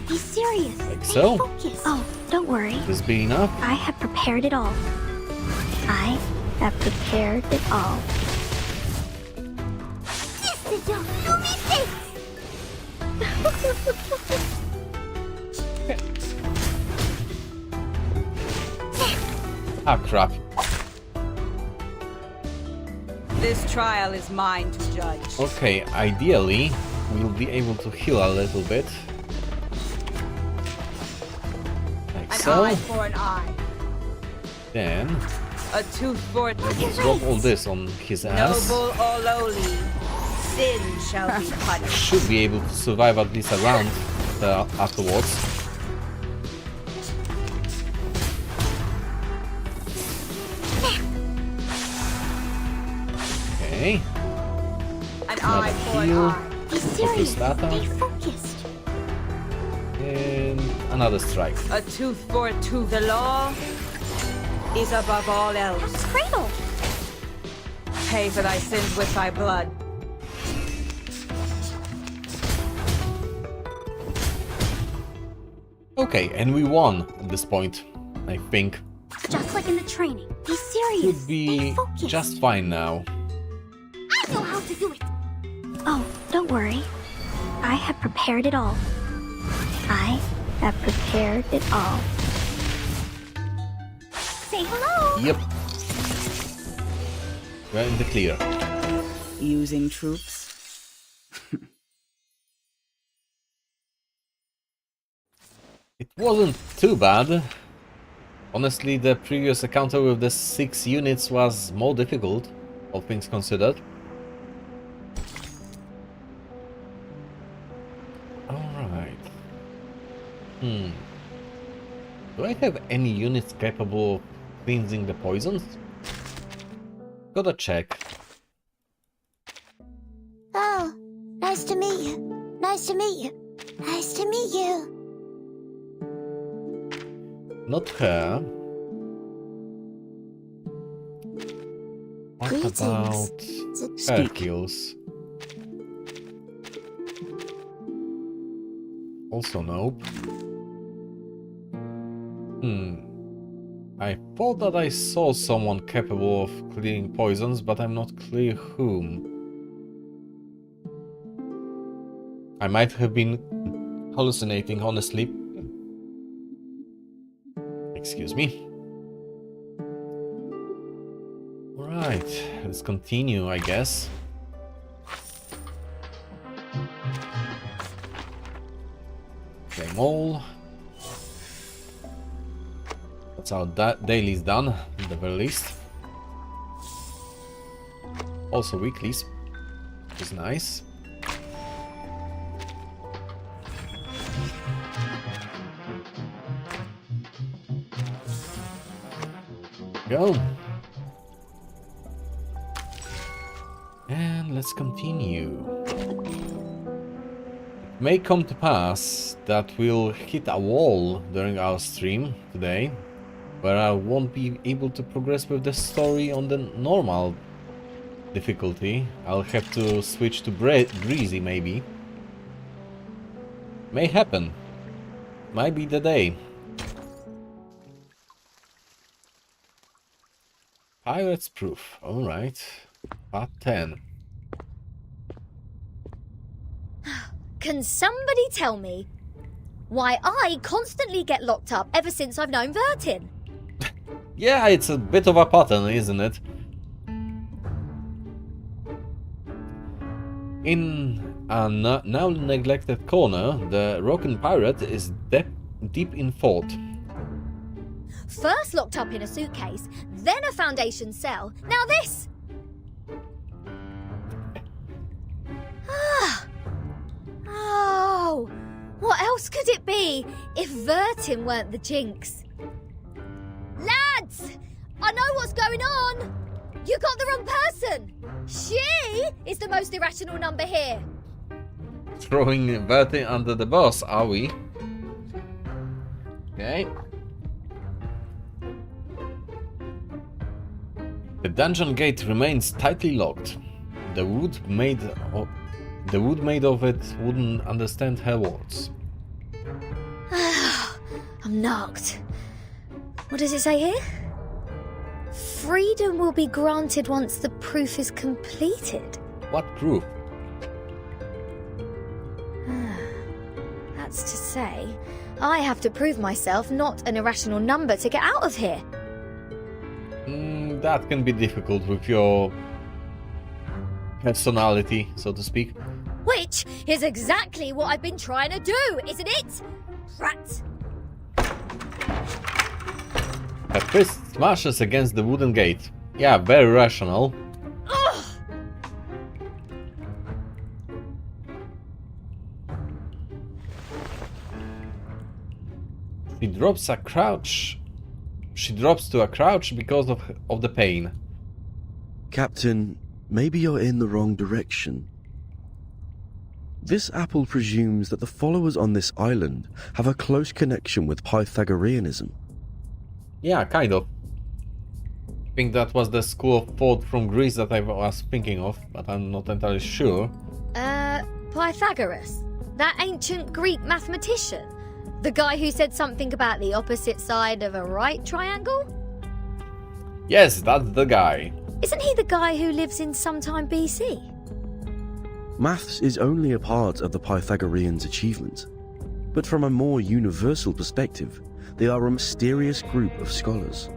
Be serious. Like Stay so. focused. Oh, don't worry. This be enough? I have prepared it all. I have prepared it all. Ah, crap. This trial is mine to judge. Okay, ideally, we'll be able to heal a little bit. Like An so. eye for an eye. Then, A tooth for a let's tooth. drop all this on his ass. Noble or lowly, sin shall be punished. Should be able to survive at least a round afterwards. Okay. An eye for an heal. eye. Be serious. Stata. Stay focused. And another strike. A tooth for a tooth. The law is above all else. That's Cradle. Pay for thy sins with thy blood. Okay, and we won at this point, I think. Just like in the training. Be serious. Should Stay be focused. just fine now. I know how to do it. Oh, don't worry. I have prepared it all. I have prepared it all. Say hello. Yep. We're in the clear. Using troops. It wasn't too bad. Honestly, the previous encounter with the 6 units was more difficult, all things considered. Alright. Do I have any units capable of cleansing the poisons? Gotta check. Oh, nice to meet you. Nice to meet you. Nice to meet you. Not her. What Greetings. about Hercules? Also nope. I thought that I saw someone capable of clearing poisons, but I'm not clear whom. I might have been hallucinating, honestly. Excuse me. Alright, let's continue, I guess. Claim all. That's how that daily's done, at the very least. Also weeklies, which is nice. Go. And let's continue. It may come to pass that we'll hit a wall during our stream today, where I won't be able to progress with the story on the normal difficulty. I'll have to switch to breezy maybe. May happen. Might be the day. Pirate's Proof. Alright. Part 10. Can somebody tell me why I constantly get locked up ever since I've known Vertin? Yeah, it's a bit of a pattern, isn't it? In a now neglected corner, the Rockin' Pirate is deep in thought. First locked up in a suitcase, then a Foundation cell, now this! Oh, what else could it be if Vertin weren't the jinx? Lads! I know what's going on! You got the wrong person! She is the most irrational number here! Throwing Vertin under the bus, are we? Okay. The dungeon gate remains tightly locked. The wood made of it wouldn't understand her words. I'm knocked. What does it say here? Freedom will be granted once the proof is completed. What proof? That's to say, I have to prove myself not an irrational number to get out of here. That can be difficult with your personality, so to speak. Which is exactly what I've been trying to do, isn't it? Rat! Her fist smashes against the wooden gate. Yeah, very rational. Ugh! She drops to a crouch because of the pain. Captain, maybe you're in the wrong direction. This apple presumes that the followers on this island have a close connection with Pythagoreanism. Yeah, kind of. I think that was the school of thought from Greece that I was thinking of, but I'm not entirely sure. Pythagoras? That ancient Greek mathematician? The guy who said something about the opposite side of a right triangle? Yes, that's the guy. Isn't he the guy who lives in sometime BC? Maths is only a part of the Pythagoreans' achievement, but from a more universal perspective, they are a mysterious group of scholars.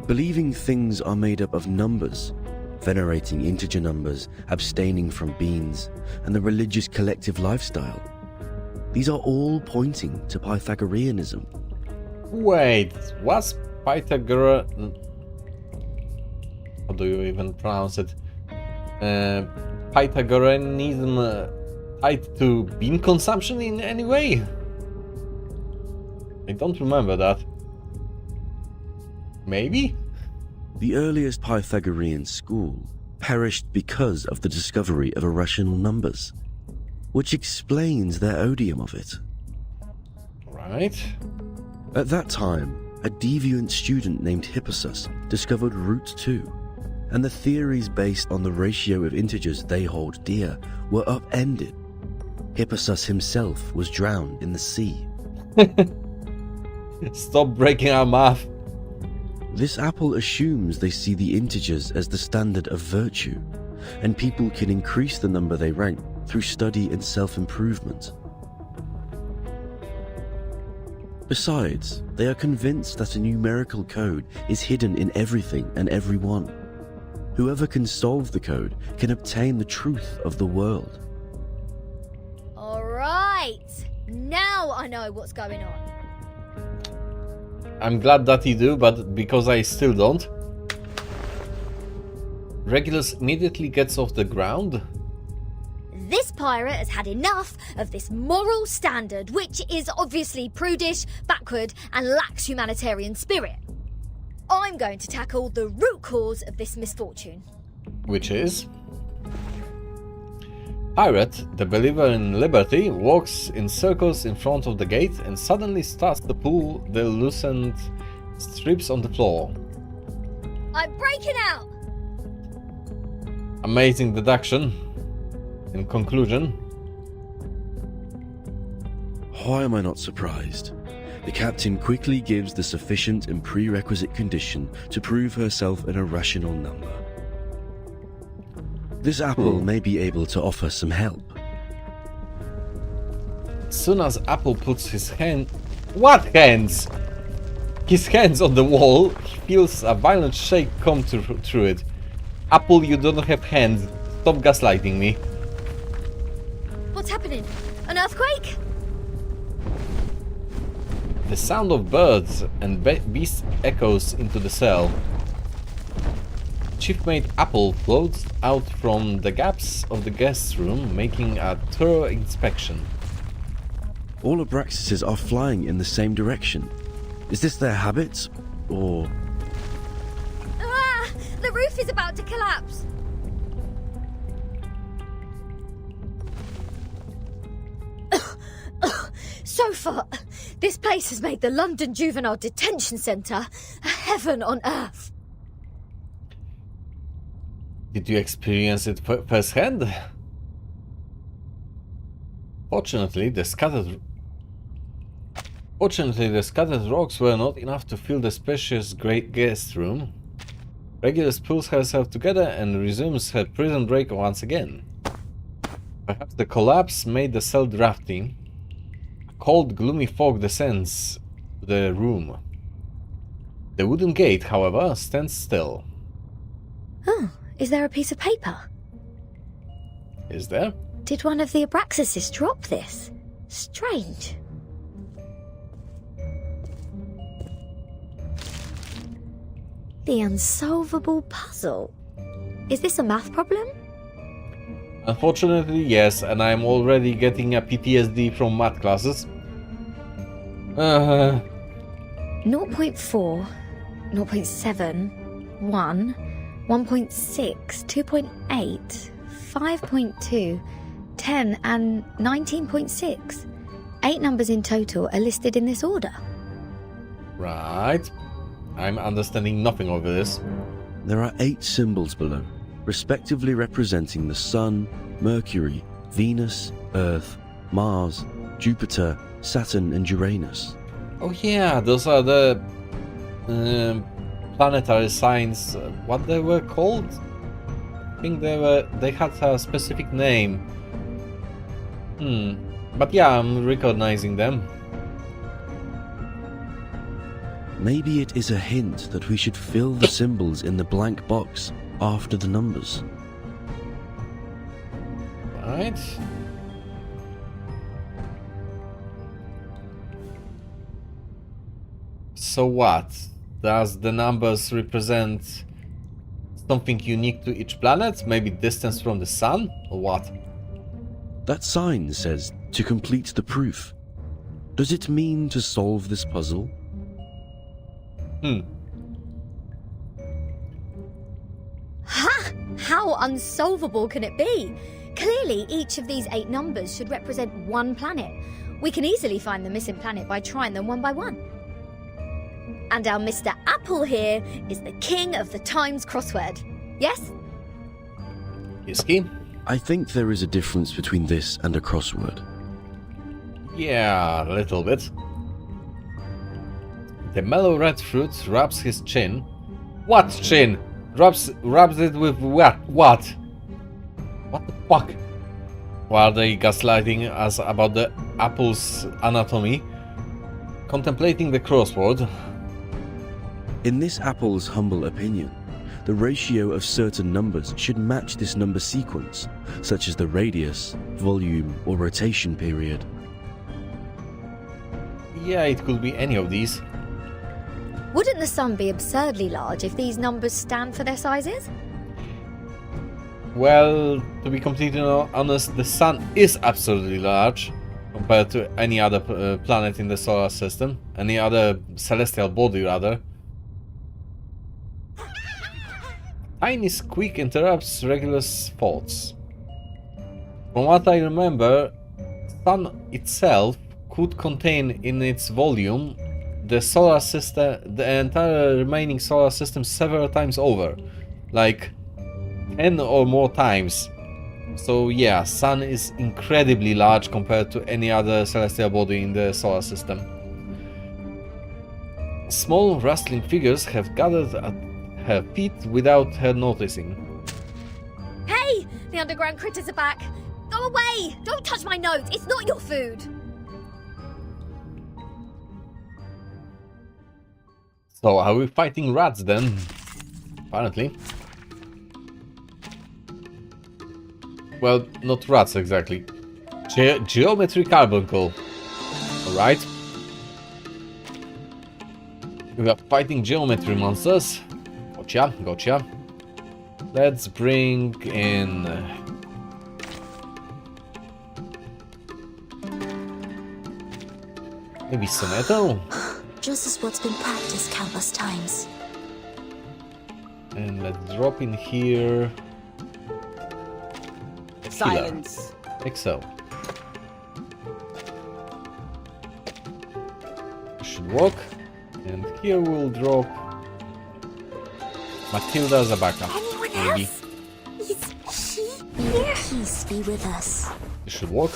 Believing things are made up of numbers, venerating integer numbers, abstaining from beans, and the religious collective lifestyle. These are all pointing to Pythagoreanism. Wait, what's Pythagorean? How do you even pronounce it? Pythagoreanism tied to bean consumption in any way? I don't remember that. Maybe? The earliest Pythagorean school perished because of the discovery of irrational numbers, which explains their odium of it. Right. At that time, a deviant student named Hippasus discovered root 2, and the theories based on the ratio of integers they hold dear were upended. Hippasus himself was drowned in the sea. Stop breaking our math. This apple assumes they see the integers as the standard of virtue, and people can increase the number they rank through study and self-improvement. Besides, they are convinced that a numerical code is hidden in everything and everyone. Whoever can solve the code can obtain the truth of the world. Alright, now I know what's going on. I'm glad that you do, but because I still don't. Regulus immediately gets off the ground. This pirate has had enough of this moral standard, which is obviously prudish, backward, and lacks humanitarian spirit. I'm going to tackle the root cause of this misfortune. Which is? Pirate, the believer in liberty, walks in circles in front of the gate and suddenly starts to pull the loosened strips on the floor. I'm breaking out! Amazing deduction. In conclusion, Why am I not surprised? The captain quickly gives the sufficient and prerequisite condition to prove herself an irrational number. This apple may be able to offer some help. As soon as Apple puts his hand... What hands? His hands on the wall, he feels a violent shake come through it. Apple, you don't have hands. Stop gaslighting me. What's happening? An earthquake? The sound of birds and beasts echoes into the cell. Chief Mate Apple floats out from the gaps of the guest room, making a thorough inspection. All Abraxases are flying in the same direction. Is this their habit, or... Ah! The roof is about to collapse! So far, this place has made the London Juvenile Detention Centre a heaven on earth. Did you experience it firsthand? Fortunately, the scattered rocks were not enough to fill the spacious great guest room. Regulus pulls herself together and resumes her prison break once again. Perhaps the collapse made the cell drafty. A cold, gloomy fog descends to the room. The wooden gate, however, stands still. Oh, is there a piece of paper? Is there? Did one of the Abraxases drop this? Strange. The unsolvable puzzle. Is this a math problem? Unfortunately, yes, and I'm already getting a PTSD from math classes. 0.4, 0.7, 1, 1.6, 2.8, 5.2, 10 and 19.6. 8 numbers in total are listed in this order. Right. I'm understanding nothing of this. There are 8 symbols below, respectively representing the Sun, Mercury, Venus, Earth, Mars, Jupiter, Saturn and Uranus. Oh yeah, those are the planetary signs. What they were called? I think they had a specific name. But yeah, I'm recognizing them. Maybe it is a hint that we should fill the symbols in the blank box after the numbers. Right. So what? Does the numbers represent something unique to each planet? Maybe distance from the sun? Or what? That sign says to complete the proof. Does it mean to solve this puzzle? Ha! How unsolvable can it be? Clearly, each of these 8 numbers should represent one planet. We can easily find the missing planet by trying them one by one. And our Mr. Apple here is the king of the Times crossword. Yes? Iski? I think there is a difference between this and a crossword. Yeah, a little bit. The mellow red fruit rubs his chin. What chin? Rubs it with what? What? What the fuck? Why are they gaslighting us about the apple's anatomy? Contemplating the crossword. In this apple's humble opinion, the ratio of certain numbers should match this number sequence, such as the radius, volume, or rotation period. Yeah, it could be any of these. Wouldn't the sun be absurdly large if these numbers stand for their sizes? Well, to be completely honest, the sun is absolutely large compared to any other planet in the solar system, any other celestial body rather. Tiny squeak interrupts Regulus' thoughts. From what I remember, sun itself could contain in its volume the solar system, the entire remaining solar system several times over, like 10 or more times. So yeah, Sun is incredibly large compared to any other celestial body in the solar system. Small rustling figures have gathered at her feet without her noticing. Hey! The underground critters are back! Go away! Don't touch my notes! It's not your food! So are we fighting rats then? Apparently. Well, not rats exactly. Geometry carbuncle. Alright. We are fighting geometry monsters. Gotcha, gotcha. Let's bring in... maybe Sonetto? Just as what's been practiced countless times. And let's drop in here... Silence. Like so. Should work. And here we'll drop Matilda as a backup. Maybe. May peace be with us. This should work.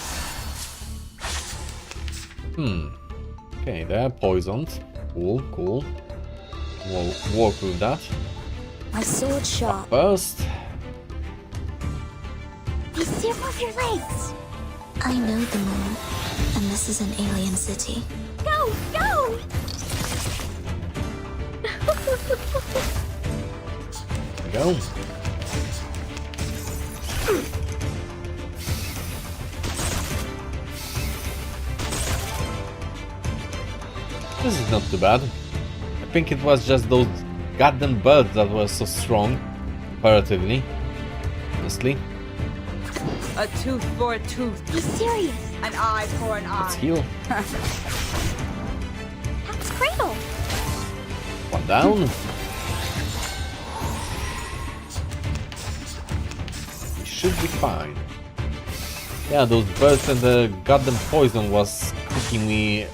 Okay, they're poisoned. Cool, cool. We'll work with that. My sword sharp. First. Be careful with your legs. I know the moon, and this is an alien city. Go, go! There we go. This is not too bad. I think it was just those goddamn birds that were so strong, comparatively. Honestly. A tooth for a tooth. Be serious. An eye for an eye. Let's heal. That's Cradle. One down. We should be fine. Yeah, those birds and the goddamn poison was cooking me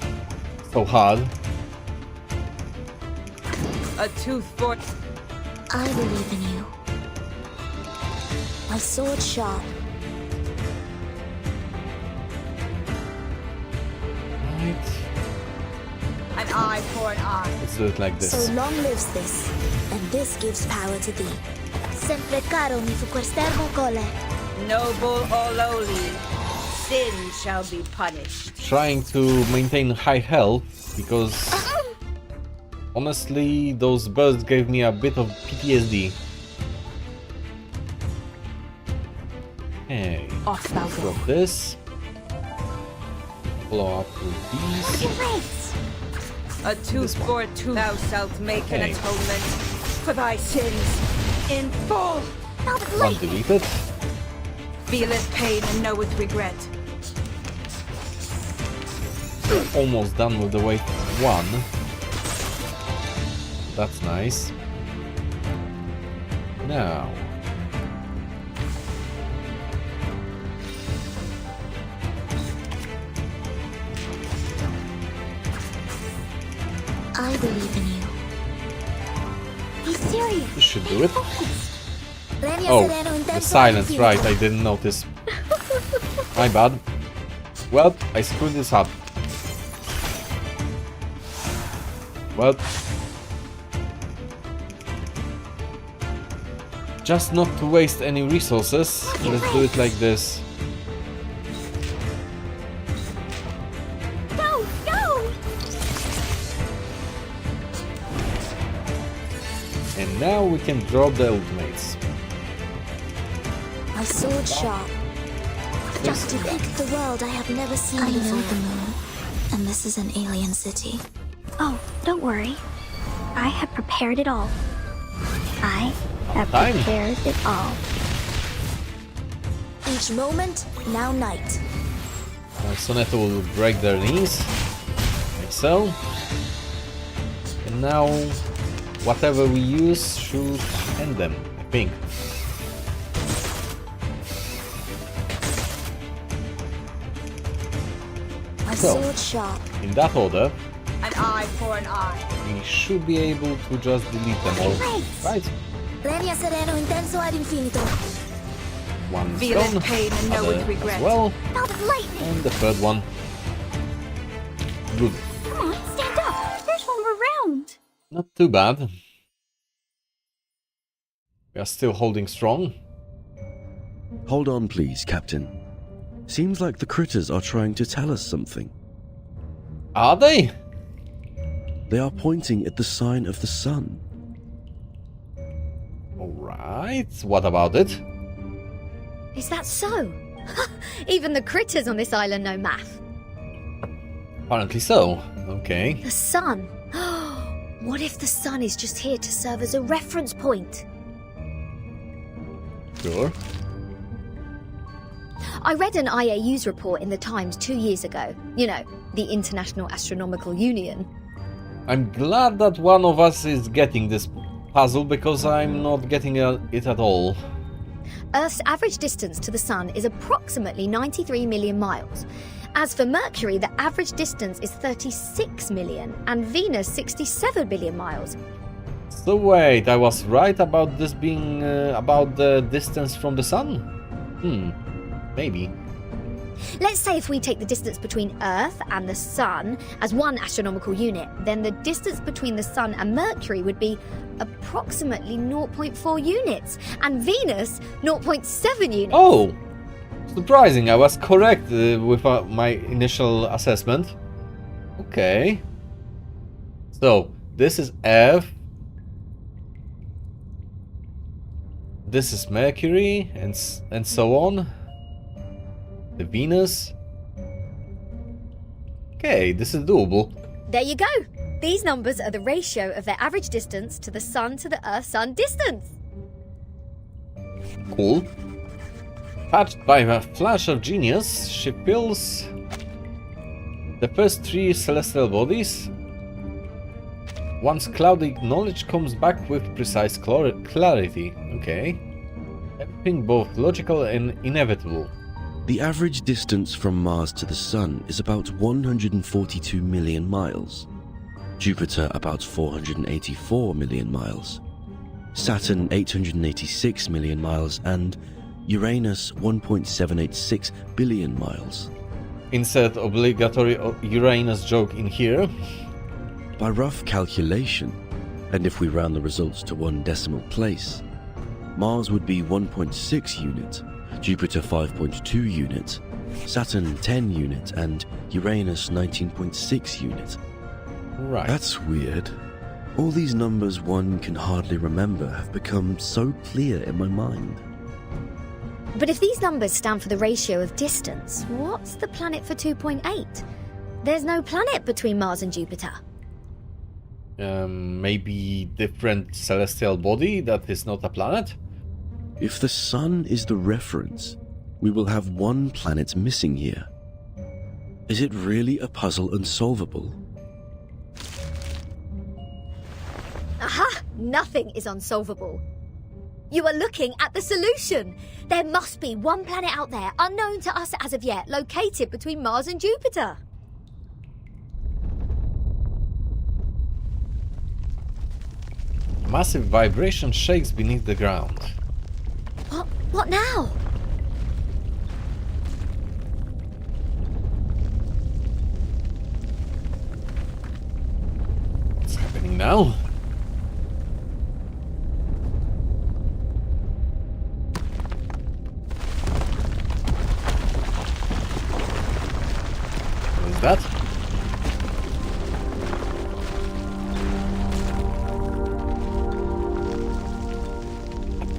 so hard. A tooth for... I believe in you. My sword sharp. Right. An eye for an eye. Let's do it like this. So long lives this, and this gives power to thee. Sempre caro mi fu quest'ergo cole. Noble or lowly, sin shall be punished. Trying to maintain high health because honestly those birds gave me a bit of PTSD. Hey, Off thou go. drop this. Follow up with these. Your legs. A tooth for a tooth. Thou shalt make an Okay. atonement for thy sins in full. Now it's One late. deleted. Feeleth pain and knoweth regret. Almost done with the wave 1. That's nice. Now. I believe in you. Be serious. This should do it. Lenia Oh, Sereno the Intenso silence, Infinito. right, I didn't notice. My bad. Well, I screwed this up. Well. Just not to waste any resources, let's do it like this. Go, go! And now we can drop the ultimates. My sword sharp. Just to Depict the world I have never seen before. I know the moon, and this is an alien city. Oh, don't worry. I have prepared it all. I have Time. prepared it all. Each moment, now night. Sonetto will break their knees, like so. And now, whatever we use should end them, I think. My So. sword sharp. In that order, An eye for an eye. we should be able to just delete them all. Right? Lenia Sereno Intenso ad Infinito. One is Feel gone. in pain and know Other with regret. as well. Bout of lightning. And the third one. Good. Come on, stand up. There's one more round. Not too bad. We are still holding strong. Hold on, please, Captain. Seems like the critters are trying to tell us something. Are they? They are pointing at the sign of the sun. Alright, what about it? Is that so? Even the critters on this island know math. Apparently so. Okay. The sun. What if the sun is just here to serve as a reference point? Sure. I read an IAU's report in the Times 2 years ago. You know, the International Astronomical Union. I'm glad that one of us is getting this puzzle because I'm not getting it at all. Earth's average distance to the sun is approximately 93 million miles. As for Mercury, the average distance is 36 million, and Venus 67 billion miles. So wait, I was right about this being about the distance from the sun? Maybe. Let's say if we take the distance between Earth and the Sun as one astronomical unit, then the distance between the Sun and Mercury would be approximately 0.4 units, and Venus 0.7 units. Oh! Surprising, I was correct with my initial assessment. Okay. So, this is F. This is Mercury, and so on. The Venus. Okay, this is doable. There you go. These numbers are the ratio of their average distance to the Sun to the Earth-Sun distance. Cool. Touched by a flash of genius, she fills the first 3 celestial bodies. Once cloudy knowledge comes back with precise clarity. Okay. Everything both logical and inevitable. The average distance from Mars to the Sun is about 142 million miles. Jupiter about 484 million miles. Saturn 886 million miles and Uranus 1.786 billion miles. Insert obligatory Uranus joke in here. By rough calculation, and if we round the results to 1 decimal place, Mars would be 1.6 unit, Jupiter 5.2 unit, Saturn 10 unit, and Uranus 19.6 unit. Right. That's weird. All these numbers one can hardly remember have become so clear in my mind. But if these numbers stand for the ratio of distance, what's the planet for 2.8? There's no planet between Mars and Jupiter. Maybe different celestial body that is not a planet? If the Sun is the reference, we will have 1 planet missing here. Is it really a puzzle unsolvable? Aha! Nothing is unsolvable. You are looking at the solution. There must be 1 planet out there, unknown to us as of yet, located between Mars and Jupiter. A massive vibration shakes beneath the ground. What now? What's happening now? What is that?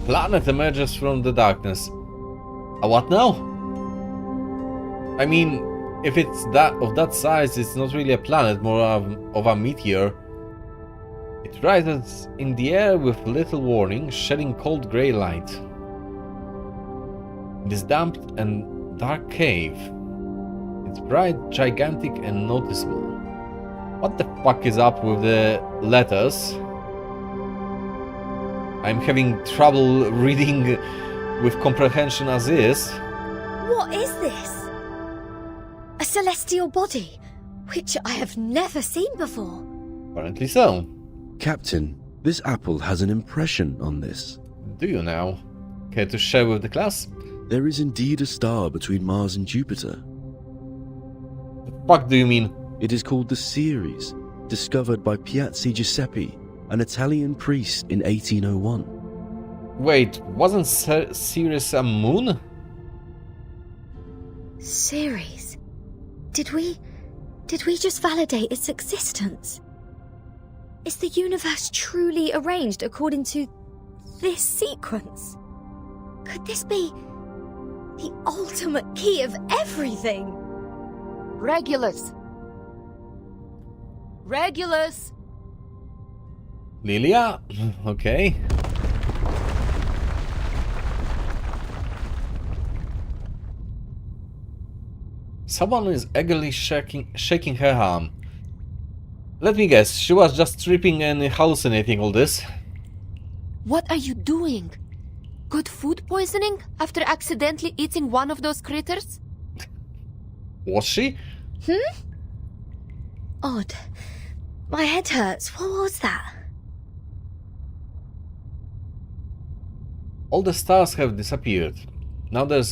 Planet emerges from the darkness. A what now? I mean, if it's of that size, it's not really a planet, more of a meteor. It rises in the air with little warning, shedding cold grey light. In this damp and dark cave, it's bright, gigantic and noticeable. What the fuck is up with the letters? I'm having trouble reading with comprehension as is. What is this? A celestial body, which I have never seen before. Apparently so. Captain, this apple has an impression on this. Do you now? Care to share with the class? There is indeed a star between Mars and Jupiter. What do you mean? It is called the Ceres, discovered by Piazzi Giuseppe, an Italian priest in 1801. Wait, wasn't Ceres a moon? Ceres? Did we just validate its existence? Is the universe truly arranged according to this sequence? Could this be the ultimate key of everything? Regulus! Regulus! Lilia? Okay. Someone is eagerly shaking her arm. Let me guess, she was just tripping and hallucinating all this. What are you doing? Good food poisoning after accidentally eating one of those critters? Was she? Odd. My head hurts. What was that? All the stars have disappeared. Now there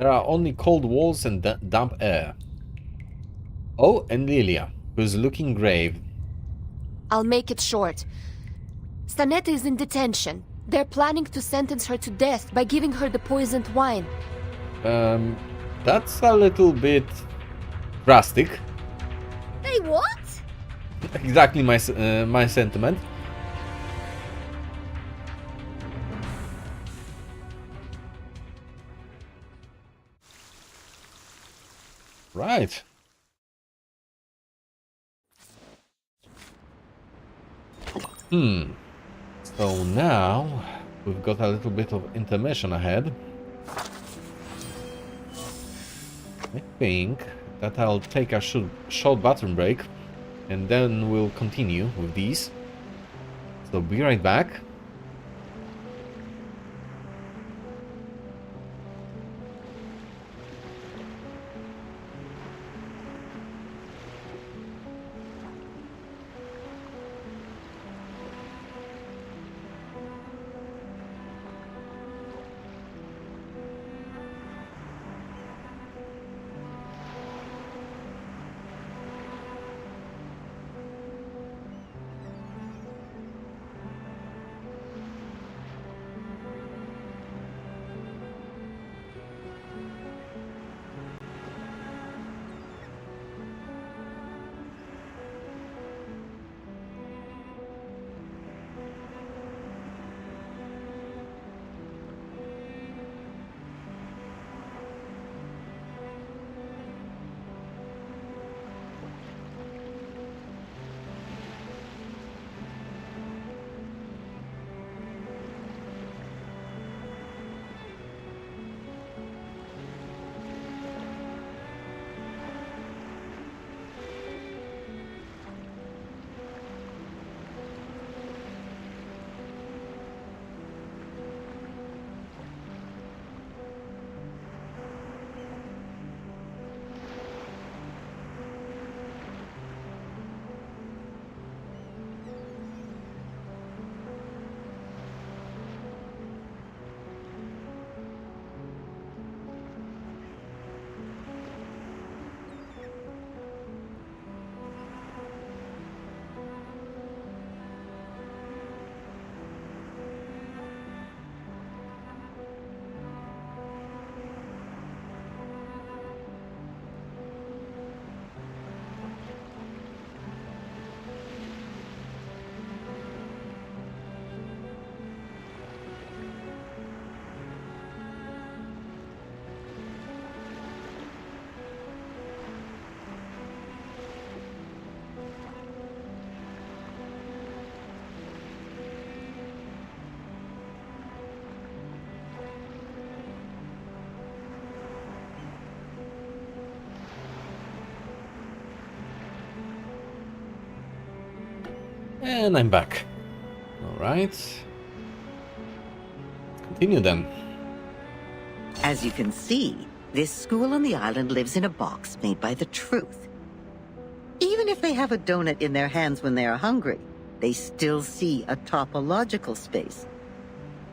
are only cold walls and damp air. Oh, and Lilia, who's looking grave. I'll make it short. Stanetta is in detention. They're planning to sentence her to death by giving her the poisoned wine. That's a little bit drastic. Hey, what? Exactly my sentiment. Right. So now we've got a little bit of intermission ahead. I think that I'll take a short bathroom break and then we'll continue with these. So be right back. And I'm back. Alright. Continue then. As you can see, this school on the island lives in a box made by the truth. Even if they have a donut in their hands when they are hungry, they still see a topological space.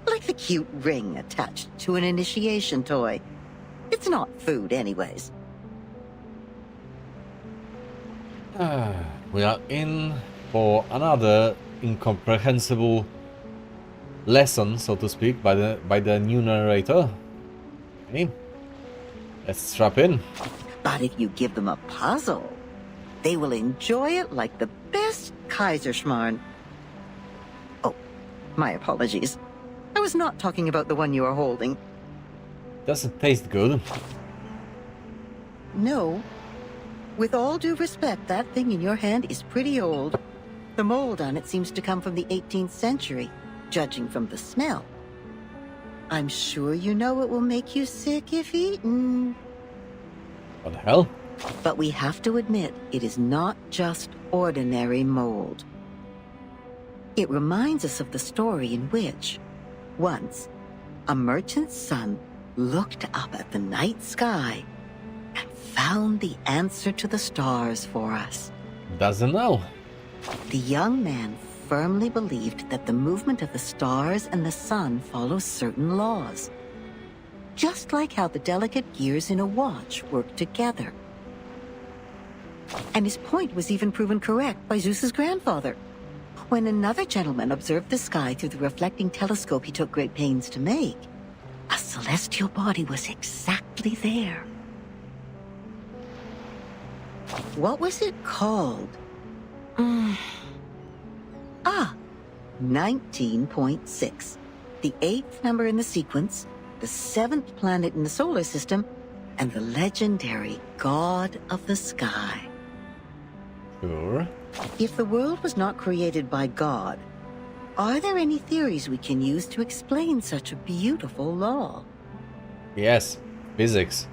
Like the cute ring attached to an initiation toy. It's not food anyways. We are in for another incomprehensible lesson, so to speak, by the new narrator. Okay. Let's strap in. But if you give them a puzzle, they will enjoy it like the best Kaiserschmarrn. Oh, my apologies. I was not talking about the one you are holding. Doesn't taste good. No. With all due respect, that thing in your hand is pretty old. The mold on it seems to come from the 18th century, judging from the smell. I'm sure you know it will make you sick if eaten. What the hell? But we have to admit, it is not just ordinary mold. It reminds us of the story in which, once, a merchant's son looked up at the night sky and found the answer to the stars for us. Doesn't know. The young man firmly believed that the movement of the stars and the sun follows certain laws, just like how the delicate gears in a watch work together. And his point was even proven correct by Zeus's grandfather. When another gentleman observed the sky through the reflecting telescope he took great pains to make, a celestial body was exactly there. What was it called? 19.6. The 8th number in the sequence, the 7th planet in the solar system, and the legendary God of the Sky. Sure. If the world was not created by God, are there any theories we can use to explain such a beautiful law? Yes. Physics.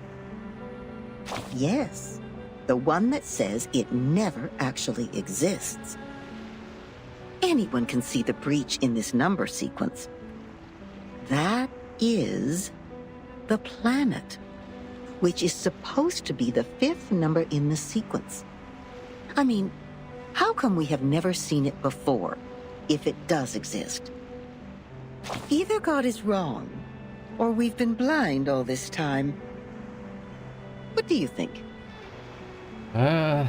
Yes. The one that says it never actually exists. Anyone can see the breach in this number sequence. That is the planet, which is supposed to be the 5th number in the sequence. I mean, how come we have never seen it before, if it does exist? Either God is wrong, or we've been blind all this time. What do you think? Don't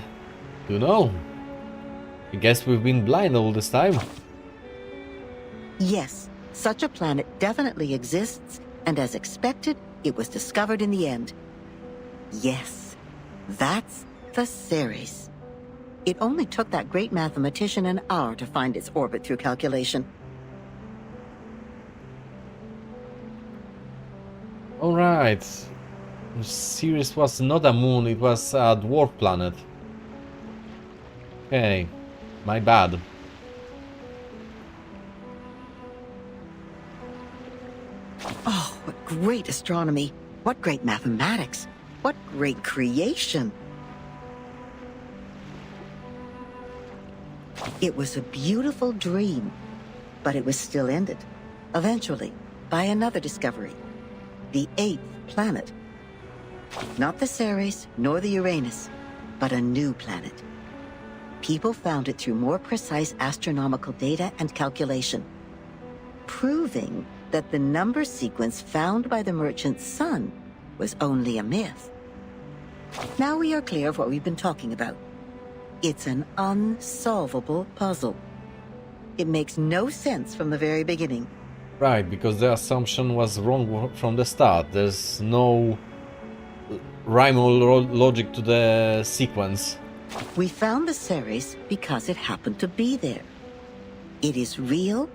know. I guess we've been blind all this time. Yes, such a planet definitely exists, and as expected, it was discovered in the end. Yes, that's the Ceres. It only took that great mathematician an hour to find its orbit through calculation. Alright. Ceres was not a moon, it was a dwarf planet. Okay, my bad. Oh, what great astronomy! What great mathematics! What great creation! It was a beautiful dream, but it was still ended, eventually, by another discovery. The 8th planet. Not the Ceres, nor the Uranus, but a new planet. People found it through more precise astronomical data and calculation, proving that the number sequence found by the merchant's son was only a myth. Now we are clear of what we've been talking about. It's an unsolvable puzzle. It makes no sense from the very beginning. Right, because the assumption was wrong from the start. There's no rhyme or logic to the sequence. We found the Ceres because it happened to be there. It is real,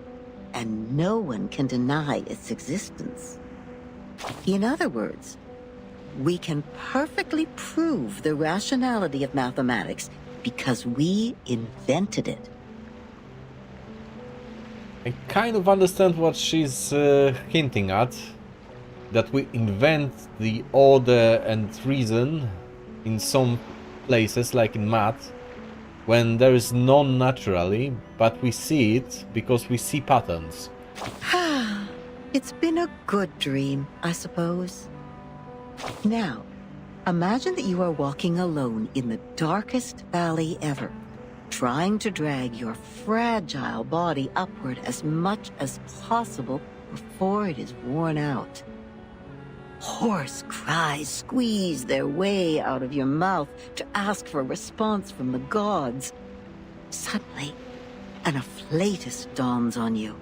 and no one can deny its existence. In other words, we can perfectly prove the rationality of mathematics because we invented it. I kind of understand what she's hinting at. That we invent the order and reason in some places, like in math, when there is none naturally, but we see it because we see patterns. It's been a good dream, I suppose. Now, imagine that you are walking alone in the darkest valley ever, trying to drag your fragile body upward as much as possible before it is worn out. Hoarse cries squeeze their way out of your mouth to ask for a response from the gods. Suddenly, an afflatus dawns on you.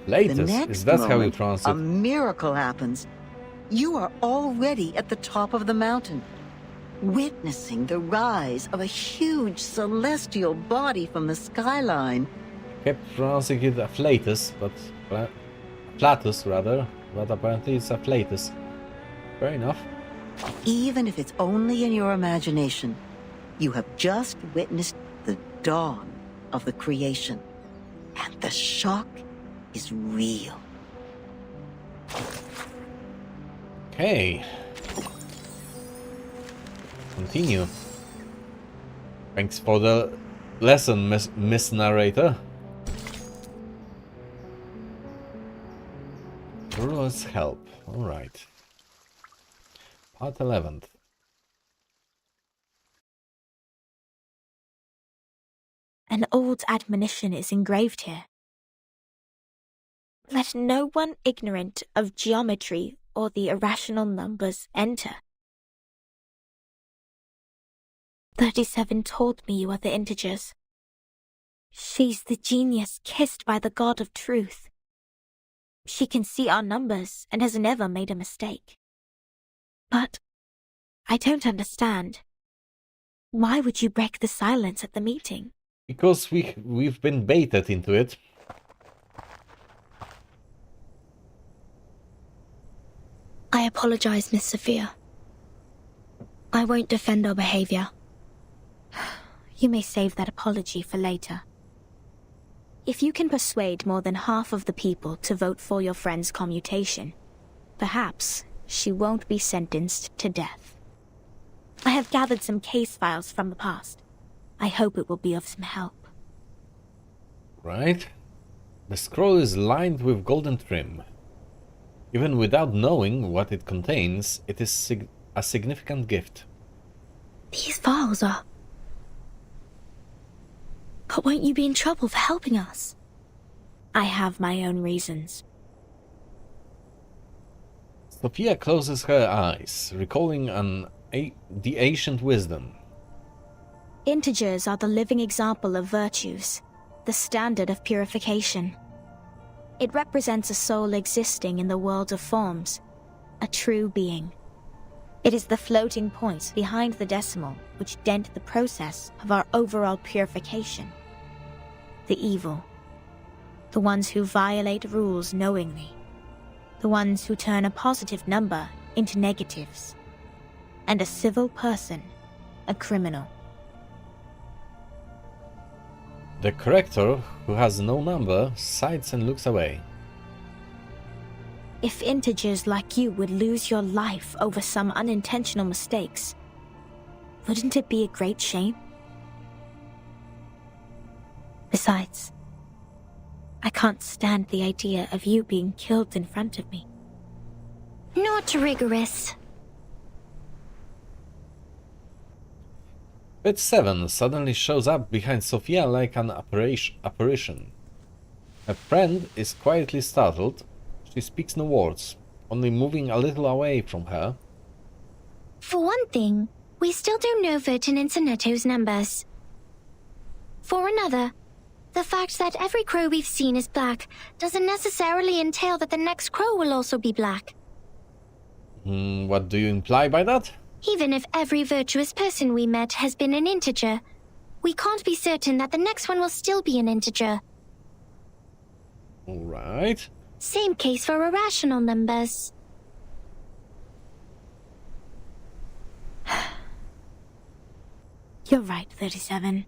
Latus? The next Is that how you moment, pronounce a it? miracle happens. You are already at the top of the mountain, witnessing the rise of a huge celestial body from the skyline. Kept pronouncing it afflatus, but Flatus rather, but apparently it's afflatus. Fair enough. Even if it's only in your imagination, you have just witnessed the dawn of the creation, and the shock is real. Okay. Continue. Thanks for the lesson, Miss Narrator. Ruler's help. Alright. Part 11th. An old admonition is engraved here. Let no one ignorant of geometry or the irrational numbers enter. 37 told me you are the integers. She's the genius kissed by the god of truth. She can see our numbers and has never made a mistake. But I don't understand. Why would you break the silence at the meeting? Because we've been baited into it. I apologize, Miss Sophia. I won't defend our behavior. You may save that apology for later. If you can persuade more than half of the people to vote for your friend's commutation, perhaps she won't be sentenced to death. I have gathered some case files from the past. I hope it will be of some help. Right. The scroll is lined with golden trim. Even without knowing what it contains, it is a significant gift. These files are... But won't you be in trouble for helping us? I have my own reasons. Sophia closes her eyes, recalling the ancient wisdom. Integers are the living example of virtues, the standard of purification. It represents a soul existing in the world of forms, a true being. It is the floating points behind the decimal which dent the process of our overall purification. The evil. The ones who violate rules knowingly. The ones who turn a positive number into negatives. And a civil person, a criminal. The corrector, who has no number, sighs and looks away. If integers like you would lose your life over some unintentional mistakes, wouldn't it be a great shame? Besides, I can't stand the idea of you being killed in front of me. Not rigorous. Bit 7 suddenly shows up behind Sophia like an apparition. Her friend is quietly startled. She speaks no words, only moving a little away from her. For one thing, we still don't know Vertin and Sonetto's numbers. For another, the fact that every crow we've seen is black doesn't necessarily entail that the next crow will also be black. What do you imply by that? Even if every virtuous person we met has been an integer, we can't be certain that the next one will still be an integer. Alright. Same case for irrational numbers. You're right, 37.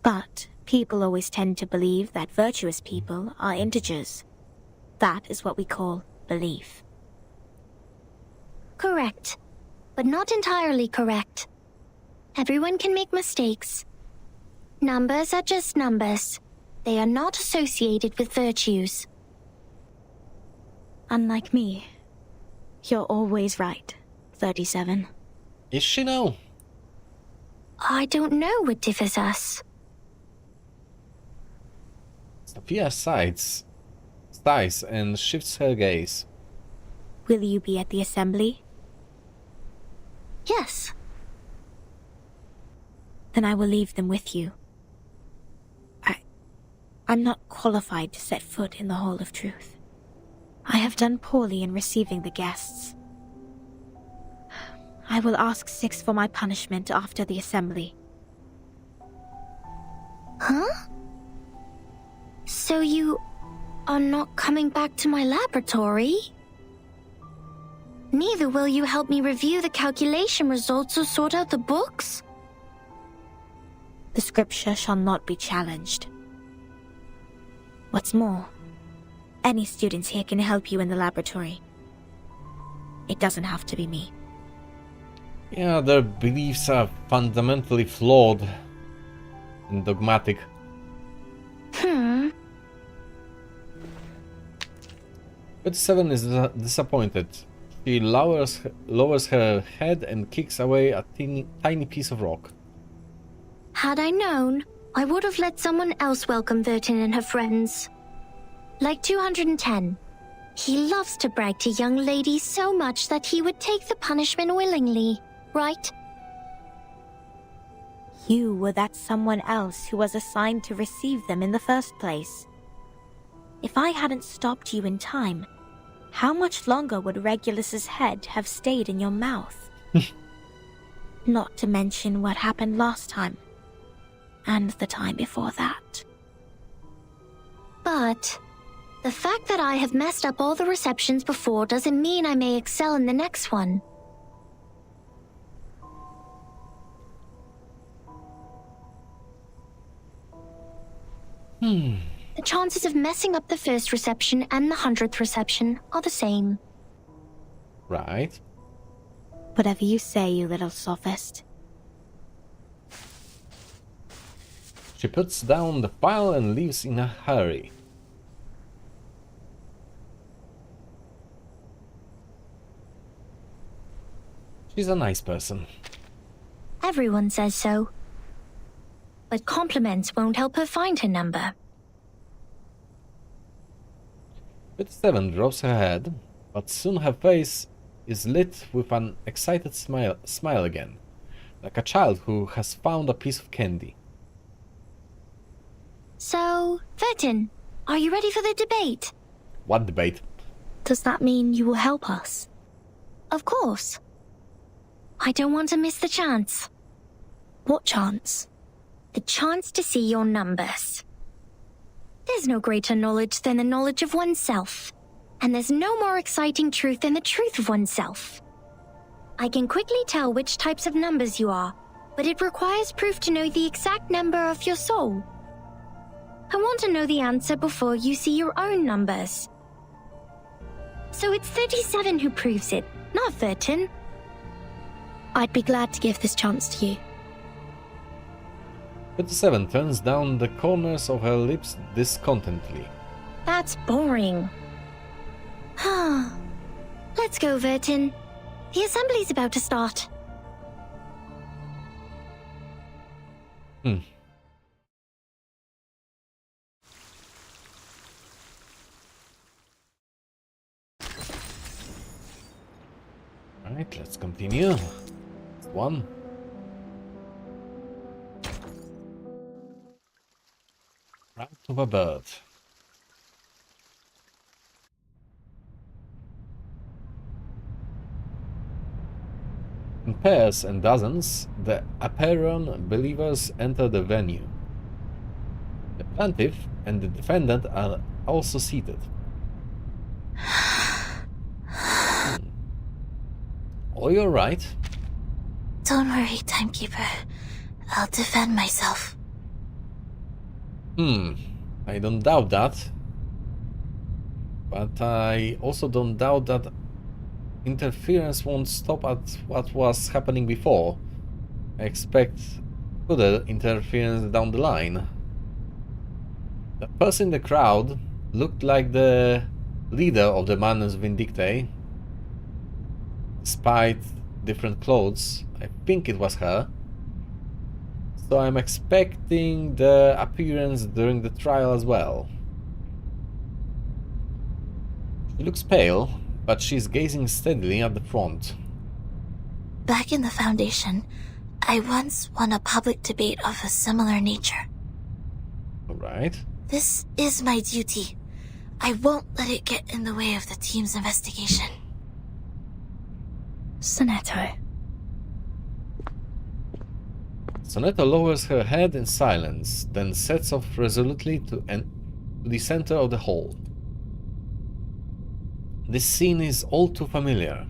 But people always tend to believe that virtuous people are integers. That is what we call belief. Correct. But not entirely correct. Everyone can make mistakes. Numbers are just numbers. They are not associated with virtues. Unlike me, you're always right, 37. Is she now? I don't know what differs us. Sophia sighs thighs and shifts her gaze. Will you be at the assembly? Yes. Then I will leave them with you. I'm not qualified to set foot in the Hall of Truth. I have done poorly in receiving the guests. I will ask Six for my punishment after the assembly. Huh? So you are not coming back to my laboratory? Neither will you help me review the calculation results or sort out the books? The scripture shall not be challenged. What's more, any students here can help you in the laboratory. It doesn't have to be me. Yeah, their beliefs are fundamentally flawed and dogmatic. 37 is disappointed. She lowers her head and kicks away a tiny piece of rock. Had I known, I would have let someone else welcome Vertin and her friends. Like 210. He loves to brag to young ladies so much that he would take the punishment willingly, right? You were that someone else who was assigned to receive them in the first place. If I hadn't stopped you in time, how much longer would Regulus's head have stayed in your mouth? Not to mention what happened last time. And the time before that. But the fact that I have messed up all the receptions before doesn't mean I may excel in the next one. The chances of messing up the first reception and the 100th reception are the same. Right. Whatever you say, you little sophist. She puts down the file and leaves in a hurry. She's a nice person. Everyone says so. But compliments won't help her find her number. 57 drops her head, but soon her face is lit with an excited smile again, like a child who has found a piece of candy. So, Vertin, are you ready for the debate? What debate? Does that mean you will help us? Of course. I don't want to miss the chance. What chance? The chance to see your numbers. There's no greater knowledge than the knowledge of oneself. And there's no more exciting truth than the truth of oneself. I can quickly tell which types of numbers you are, but it requires proof to know the exact number of your soul. I want to know the answer before you see your own numbers. So it's 37 who proves it, not Vertin. I'd be glad to give this chance to you. 57 turns down the corners of her lips discontentedly. That's boring. Let's go, Vertin. The assembly's about to start. Alright, let's continue. One. Route of a bird. In pairs and dozens, the Aperon believers enter the venue. The plaintiff and the defendant are also seated. Oh, you're right. Don't worry, Timekeeper. I'll defend myself. I don't doubt that. But I also don't doubt that interference won't stop at what was happening before. I expect further interference down the line. The person in the crowd looked like the leader of the Manus Vindictae. Despite different clothes, I think it was her. So I'm expecting the appearance during the trial as well. She looks pale, but she's gazing steadily at the front. Back in the Foundation, I once won a public debate of a similar nature. Alright. This is my duty. I won't let it get in the way of the team's investigation. Sonetto. Sonetto lowers her head in silence, then sets off resolutely to the center of the hall. This scene is all too familiar.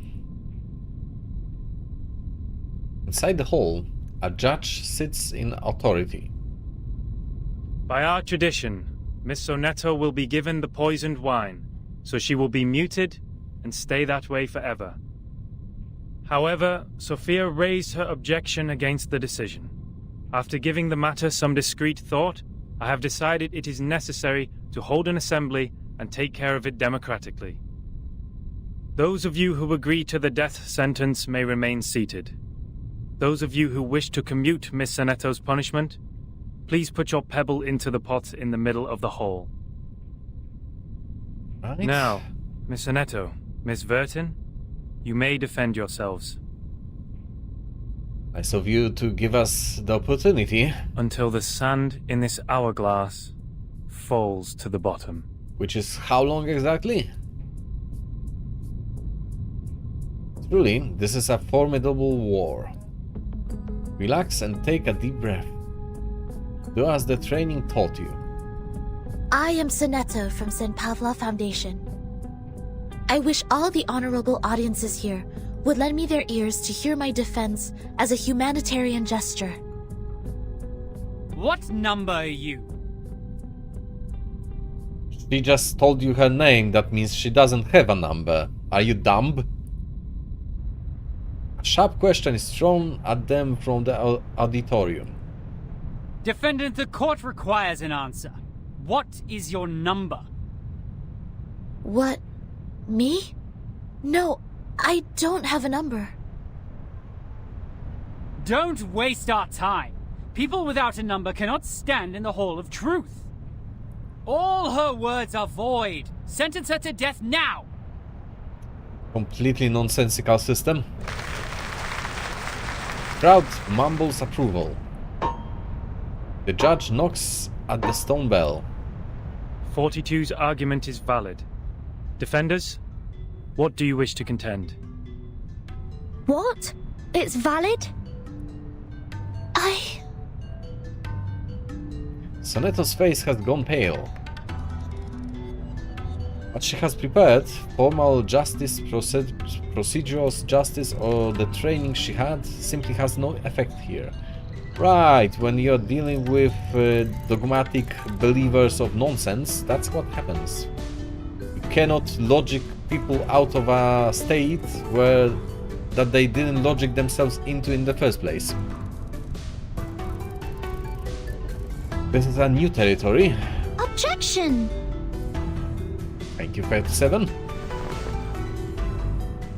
Inside the hall, a judge sits in authority. By our tradition, Miss Sonetto will be given the poisoned wine, so she will be muted and stay that way forever. However, Sophia raised her objection against the decision. After giving the matter some discreet thought, I have decided it is necessary to hold an assembly and take care of it democratically. Those of you who agree to the death sentence may remain seated. Those of you who wish to commute Miss Sonetto's punishment, please put your pebble into the pot in the middle of the hall. Right. Now, Miss Sonetto, Miss Vertin, you may defend yourselves. Nice of you to give us the opportunity. Until the sand in this hourglass falls to the bottom. Which is how long exactly? Truly, this is a formidable war. Relax and take a deep breath. Do as the training taught you. I am Sonetto from St. Pavla Foundation. I wish all the honorable audiences here would lend me their ears to hear my defense as a humanitarian gesture. What number are you? She just told you her name, that means she doesn't have a number. Are you dumb? A sharp question is thrown at them from the auditorium. Defendant, the court requires an answer. What is your number? What? Me? No, I don't have a number. Don't waste our time. People without a number cannot stand in the Hall of Truth. All her words are void. Sentence her to death now. Completely nonsensical system. Crowd mumbles approval. The judge knocks at the stone bell. 42's argument is valid. Defenders, what do you wish to contend? What? It's valid? Sonetto's face has gone pale. What she has prepared, formal justice, procedural justice, or the training she had, simply has no effect here. Right, when you're dealing with dogmatic believers of nonsense, that's what happens. You cannot logic people out of a state that they didn't logic themselves into in the first place. This is a new territory. Objection! Thank you, 37.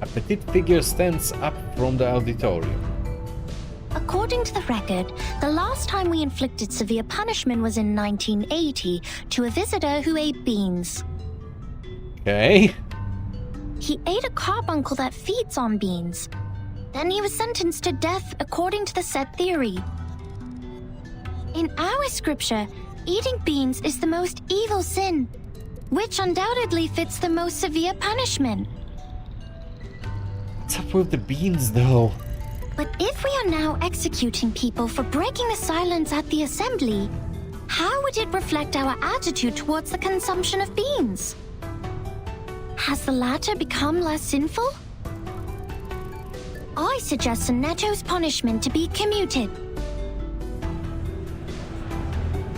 A petite figure stands up from the auditorium. According to the record, the last time we inflicted severe punishment was in 1980 to a visitor who ate beans. Okay. He ate a carbuncle that feeds on beans. Then he was sentenced to death according to the set theory. In our scripture, eating beans is the most evil sin, which undoubtedly fits the most severe punishment. What's up with the beans, though? But if we are now executing people for breaking the silence at the assembly, how would it reflect our attitude towards the consumption of beans? Has the latter become less sinful? I suggest Sonetto's punishment to be commuted.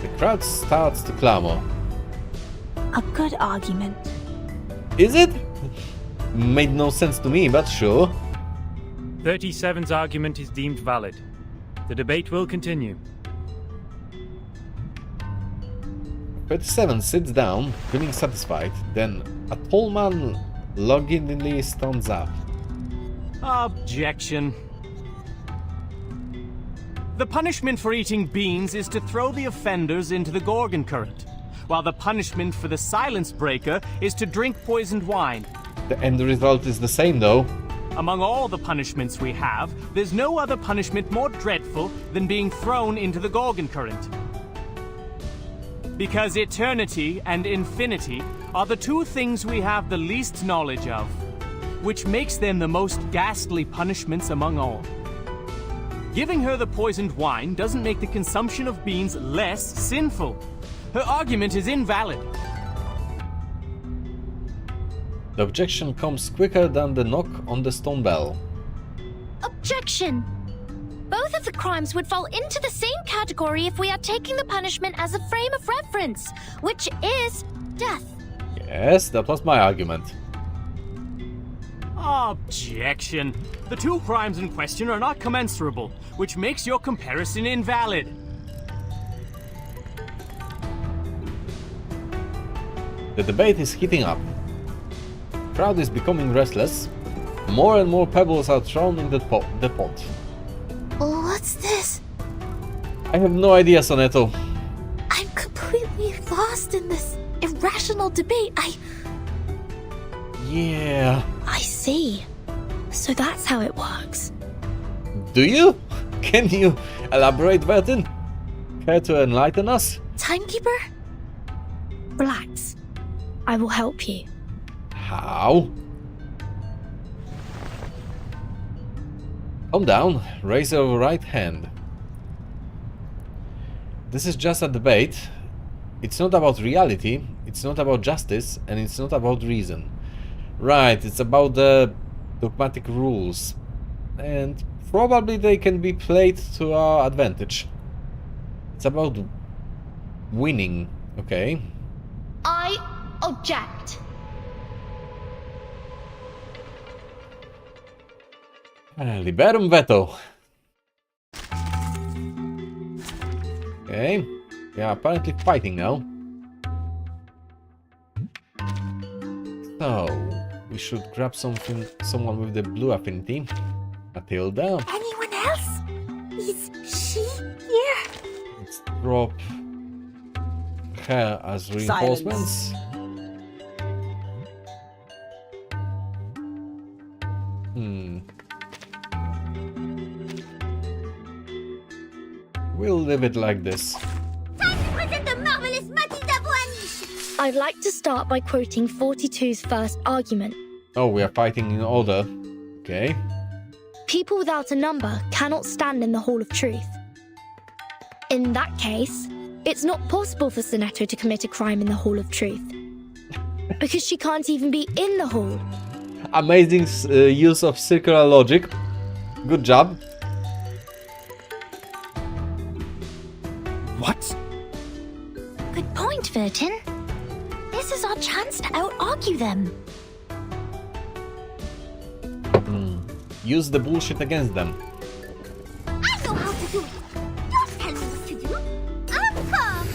The crowd starts to clamor. A good argument. Is it? Made no sense to me, but sure. 37's argument is deemed valid. The debate will continue. 37 sits down, feeling satisfied, then a tall man luggingly stands up. Objection. The punishment for eating beans is to throw the offenders into the Gorgon current. while the punishment for the silence breaker is to drink poisoned wine. The end result is the same, though. Among all the punishments we have, there's no other punishment more dreadful than being thrown into the Gorgon current. Because eternity and infinity are the two things we have the least knowledge of, which makes them the most ghastly punishments among all. Giving her the poisoned wine doesn't make the consumption of beans less sinful. Her argument is invalid. The objection comes quicker than the knock on the stone bell. Objection! Both of the crimes would fall into the same category if we are taking the punishment as a frame of reference, which is death. Yes, that was my argument. Objection. The two crimes in question are not commensurable, which makes your comparison invalid. The debate is heating up. The crowd is becoming restless. More and more pebbles are thrown in the pot. What's this? I have no idea, Sonetto. I'm completely lost in this irrational debate. Yeah. I see. So that's how it works. Do you? Can you elaborate, Vertin? Care to enlighten us? Timekeeper? Relax. I will help you. How? Calm down. Raise your right hand. This is just a debate. It's not about reality, it's not about justice, and it's not about reason. Right, it's about the dogmatic rules. And probably they can be played to our advantage. It's about winning, okay? I object. Liberum veto. Okay, we are apparently fighting now. So, we should grab someone with the blue affinity. Matilda. Anyone else? Is she here? Let's drop her as reinforcements. We'll leave it like this. Time to present the marvelous Matilda Boanish! I'd like to start by quoting 42's first argument. Oh, we are fighting in order. Okay. People without a number cannot stand in the Hall of Truth. In that case, it's not possible for Sonetto to commit a crime in the Hall of Truth. Because she can't even be in the hall. Amazing use of circular logic. Good job. What? Good point, Vertin. This is our chance to out-argue them. Use the bullshit against them. I know how to do it! Don't tell me what to do! I'll come!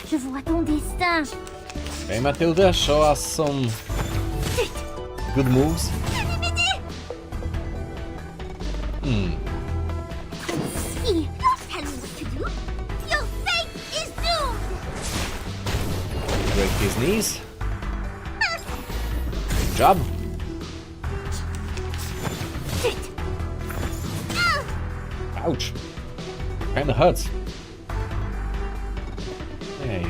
Je vois ton destin! Okay, Matilda, show us some good moves. See, don't tell me what to do! Your fate is doomed! Break his knees. Good job. Ouch. Kinda hurts. Hey.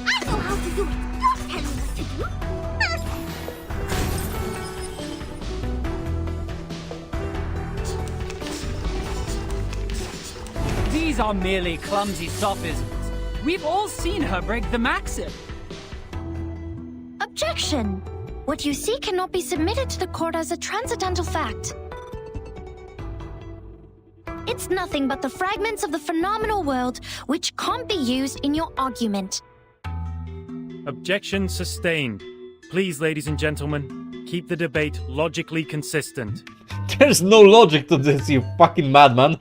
I know how to do it! Don't tell me what to do! These are merely clumsy sophisms. We've all seen her break the maxim. Objection! What you see cannot be submitted to the court as a transcendental fact. It's nothing but the fragments of the phenomenal world which can't be used in your argument. Objection sustained. Please, ladies and gentlemen, keep the debate logically consistent. There's no logic to this, you fucking madman.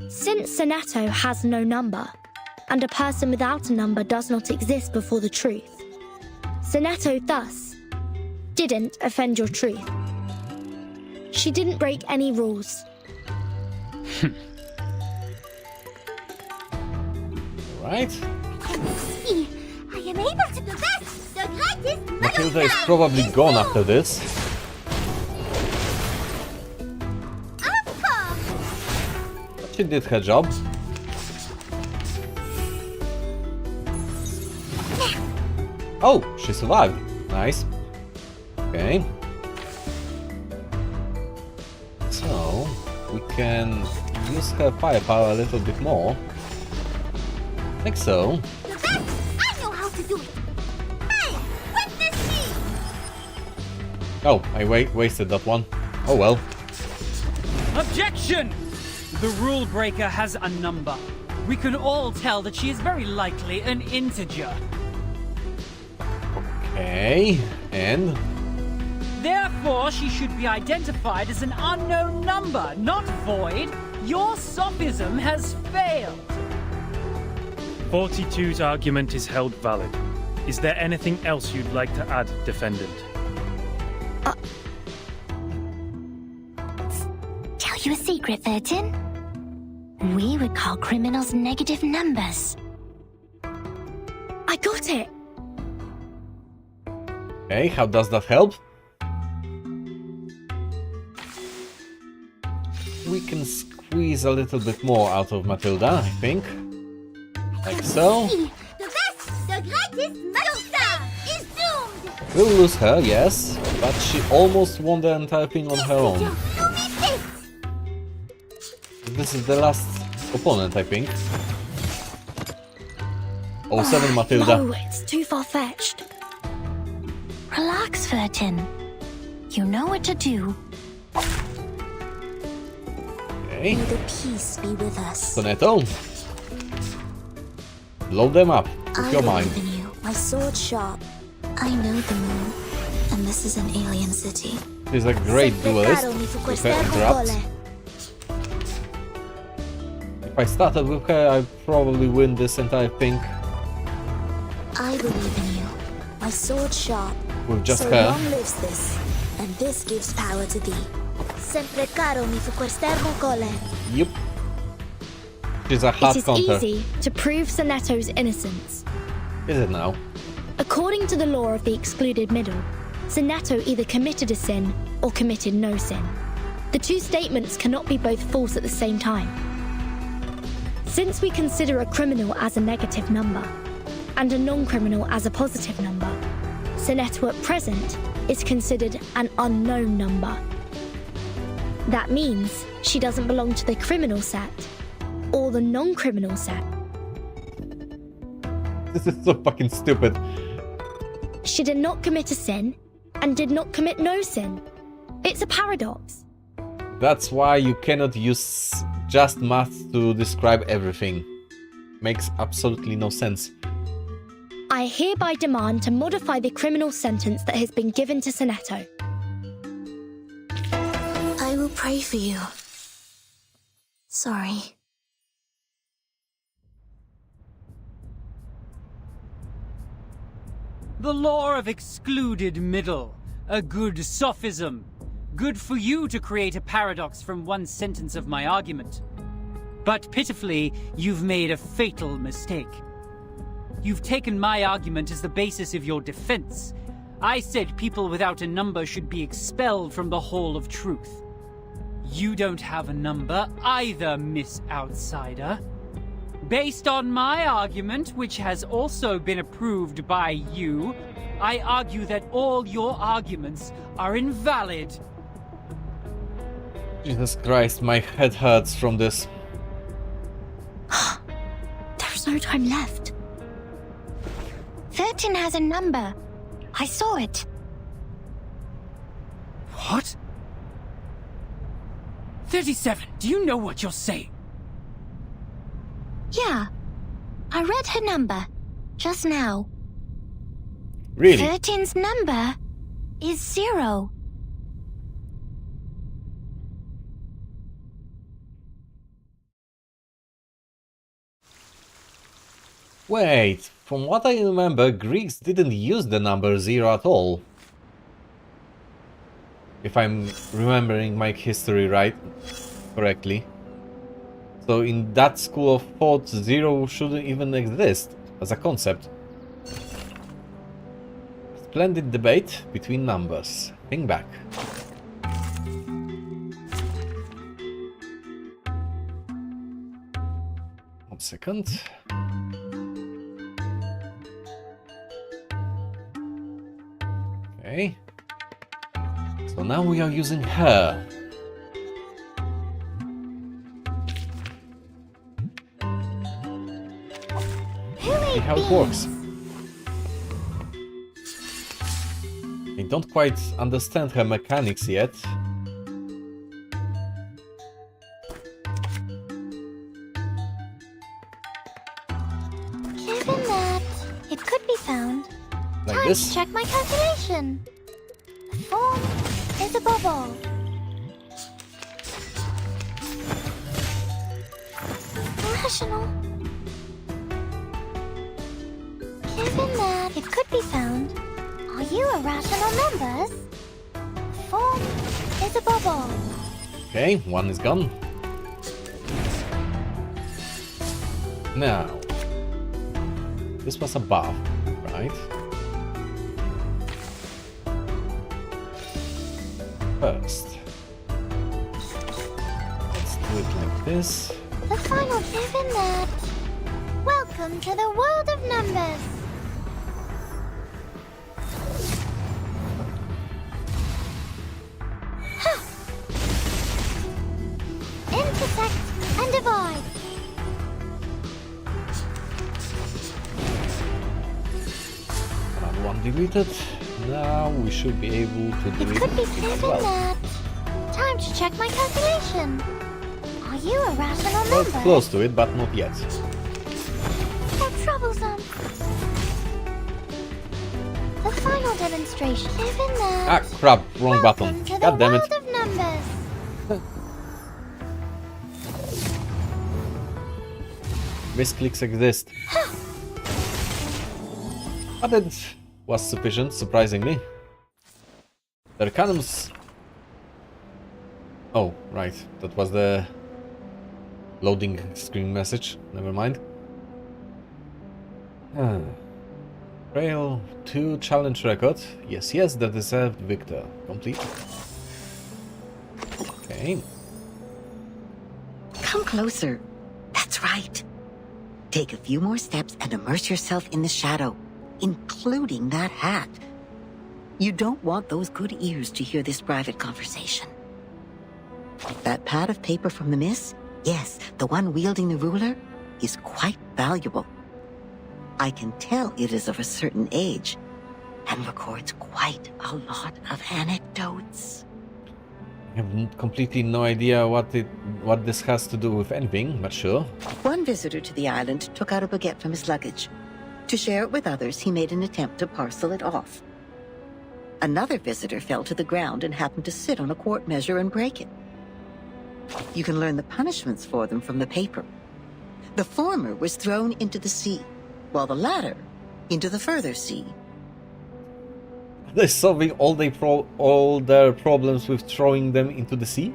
Since Sonetto has no number, and a person without a number does not exist before the truth, Sonetto thus didn't offend your truth. She didn't break any rules. Alright. See, I am able to possess the greatest Matilda is probably gone after this. Of course. But she did her job. Oh, she survived. Nice. Okay. So, we can use her firepower a little bit more. Like so. I know how to do it. Hey, witness me. Oh, I wasted that one. Oh well. Objection! The rule breaker has a number. We can all tell that she is very likely an integer. Okay, and? Therefore, she should be identified as an unknown number, not void. Your sophism has failed. 42's argument is held valid. Is there anything else you'd like to add, defendant? Tell you a secret, 13? We would call criminals negative numbers. I got it! Okay, how does that help? We can squeeze a little bit more out of Matilda, I think. Like so. The best, the greatest Matilda is doomed! We'll lose her, yes, but she almost won the entire thing on her own. This is the last opponent, I think. Oh, 7 Matilda. No, it's too far-fetched. Relax, 13. You know what to do. Okay. May the peace be with us. Sonetto. Blow them up with I your believe mind. in you. My sword sharp. I know the moon, and this is an alien city. She's a great duelist with her interrupts. If I started with her, I'd probably win this entire thing I believe in you. My sword sharp. with just So her. long lives this, and this gives power to thee. Sempre caro mi fu quest'ermo cole. Yep. She's a hard It is counter. easy to prove Sonetto's innocence. Is it now? According to the law of the excluded middle, Sonetto either committed a sin or committed no sin. The two statements cannot be both false at the same time. Since we consider a criminal as a negative number, and a non-criminal as a positive number, Sonetto at present is considered an unknown number. That means she doesn't belong to the criminal set, or the non-criminal set. This is so fucking stupid. She did not commit a sin, and did not commit no sin. It's a paradox. That's why you cannot use just math to describe everything. Makes absolutely no sense. I hereby demand to modify the criminal sentence that has been given to Sonetto. I will pray for you. Sorry. The law of excluded middle. A good sophism. Good for you to create a paradox from one sentence of my argument. But pitifully, you've made a fatal mistake. You've taken my argument as the basis of your defense. I said people without a number should be expelled from the Hall of Truth. You don't have a number either, Miss Outsider. Based on my argument, which has also been approved by you, I argue that all your arguments are invalid. Jesus Christ, my head hurts from this. There's no time left. 13 has a number. I saw it. What? 37, do you know what you're saying? Yeah. I read her number. Just now. Really? 13's number is 0. Wait, from what I remember, Greeks didn't use the number 0 at all. If I'm remembering my history correctly. So in that school of thought, 0 shouldn't even exist as a concept. Splendid debate between numbers. Think back. One second. Okay. So now we are using her. See how it works. I don't quite understand her mechanics yet. Given that it could be found, Like time this? to check my calculation. The form is above all. Rational. Given that it could be found, are you irrational numbers? The form is above all. Okay, one is gone. Now, this was above, right? First, let's do it like this. The final given that. Welcome to the world of numbers. Intersect and divide. Another one deleted. Now we should be able to delete It could be it as given well. that. Time to check my calculation. Are you a rational Well, number? close to it, but not yet. How troublesome. The final demonstration. Given that. Ah, crap, wrong button. Welcome to the God damn it. world of numbers. Misclicks exist. But it was sufficient, surprisingly. The Arcanum's... Oh, right. That was the loading screen message. Never mind. Trail 2 challenge record. Yes, yes, the deserved victor. Complete. Okay. Come closer. That's right. Take a few more steps and immerse yourself in the shadow, including that hat. You don't want those good ears to hear this private conversation. That pad of paper from the miss, yes, the one wielding the ruler, is quite valuable. I can tell it is of a certain age and records quite a lot of anecdotes. I have completely no idea what this has to do with anything, but sure. One visitor to the island took out a baguette from his luggage. To share it with others, he made an attempt to parcel it off. Another visitor fell to the ground and happened to sit on a quart measure and break it. You can learn the punishments for them from the paper. The former was thrown into the sea, while the latter into the further sea. They're solving all their problems with throwing them into the sea?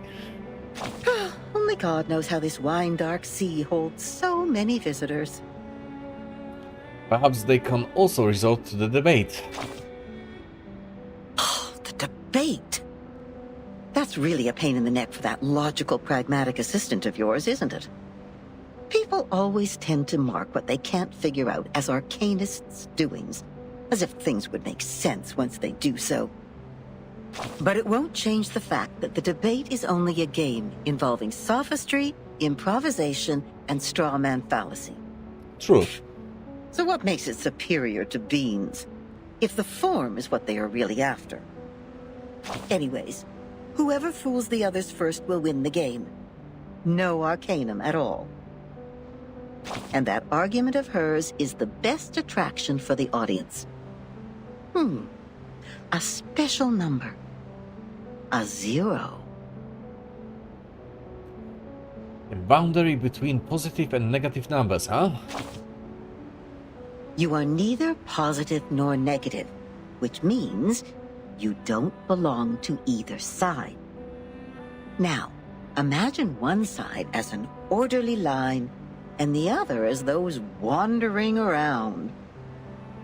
Only God knows how this wine-dark sea holds so many visitors. Perhaps they can also resort to the debate. The debate? That's really a pain in the neck for that logical, pragmatic assistant of yours, isn't it? People always tend to mark what they can't figure out as arcanists' doings, as if things would make sense once they do so. But it won't change the fact that the debate is only a game involving sophistry, improvisation, and straw man fallacy. True. So what makes it superior to beans, if the form is what they are really after? Anyways, whoever fools the others first will win the game. No arcanum at all. And that argument of hers is the best attraction for the audience. A special number. A 0. A boundary between positive and negative numbers, huh? You are neither positive nor negative, which means you don't belong to either side. Now, Imagine one side as an orderly line, and the other as those wandering around.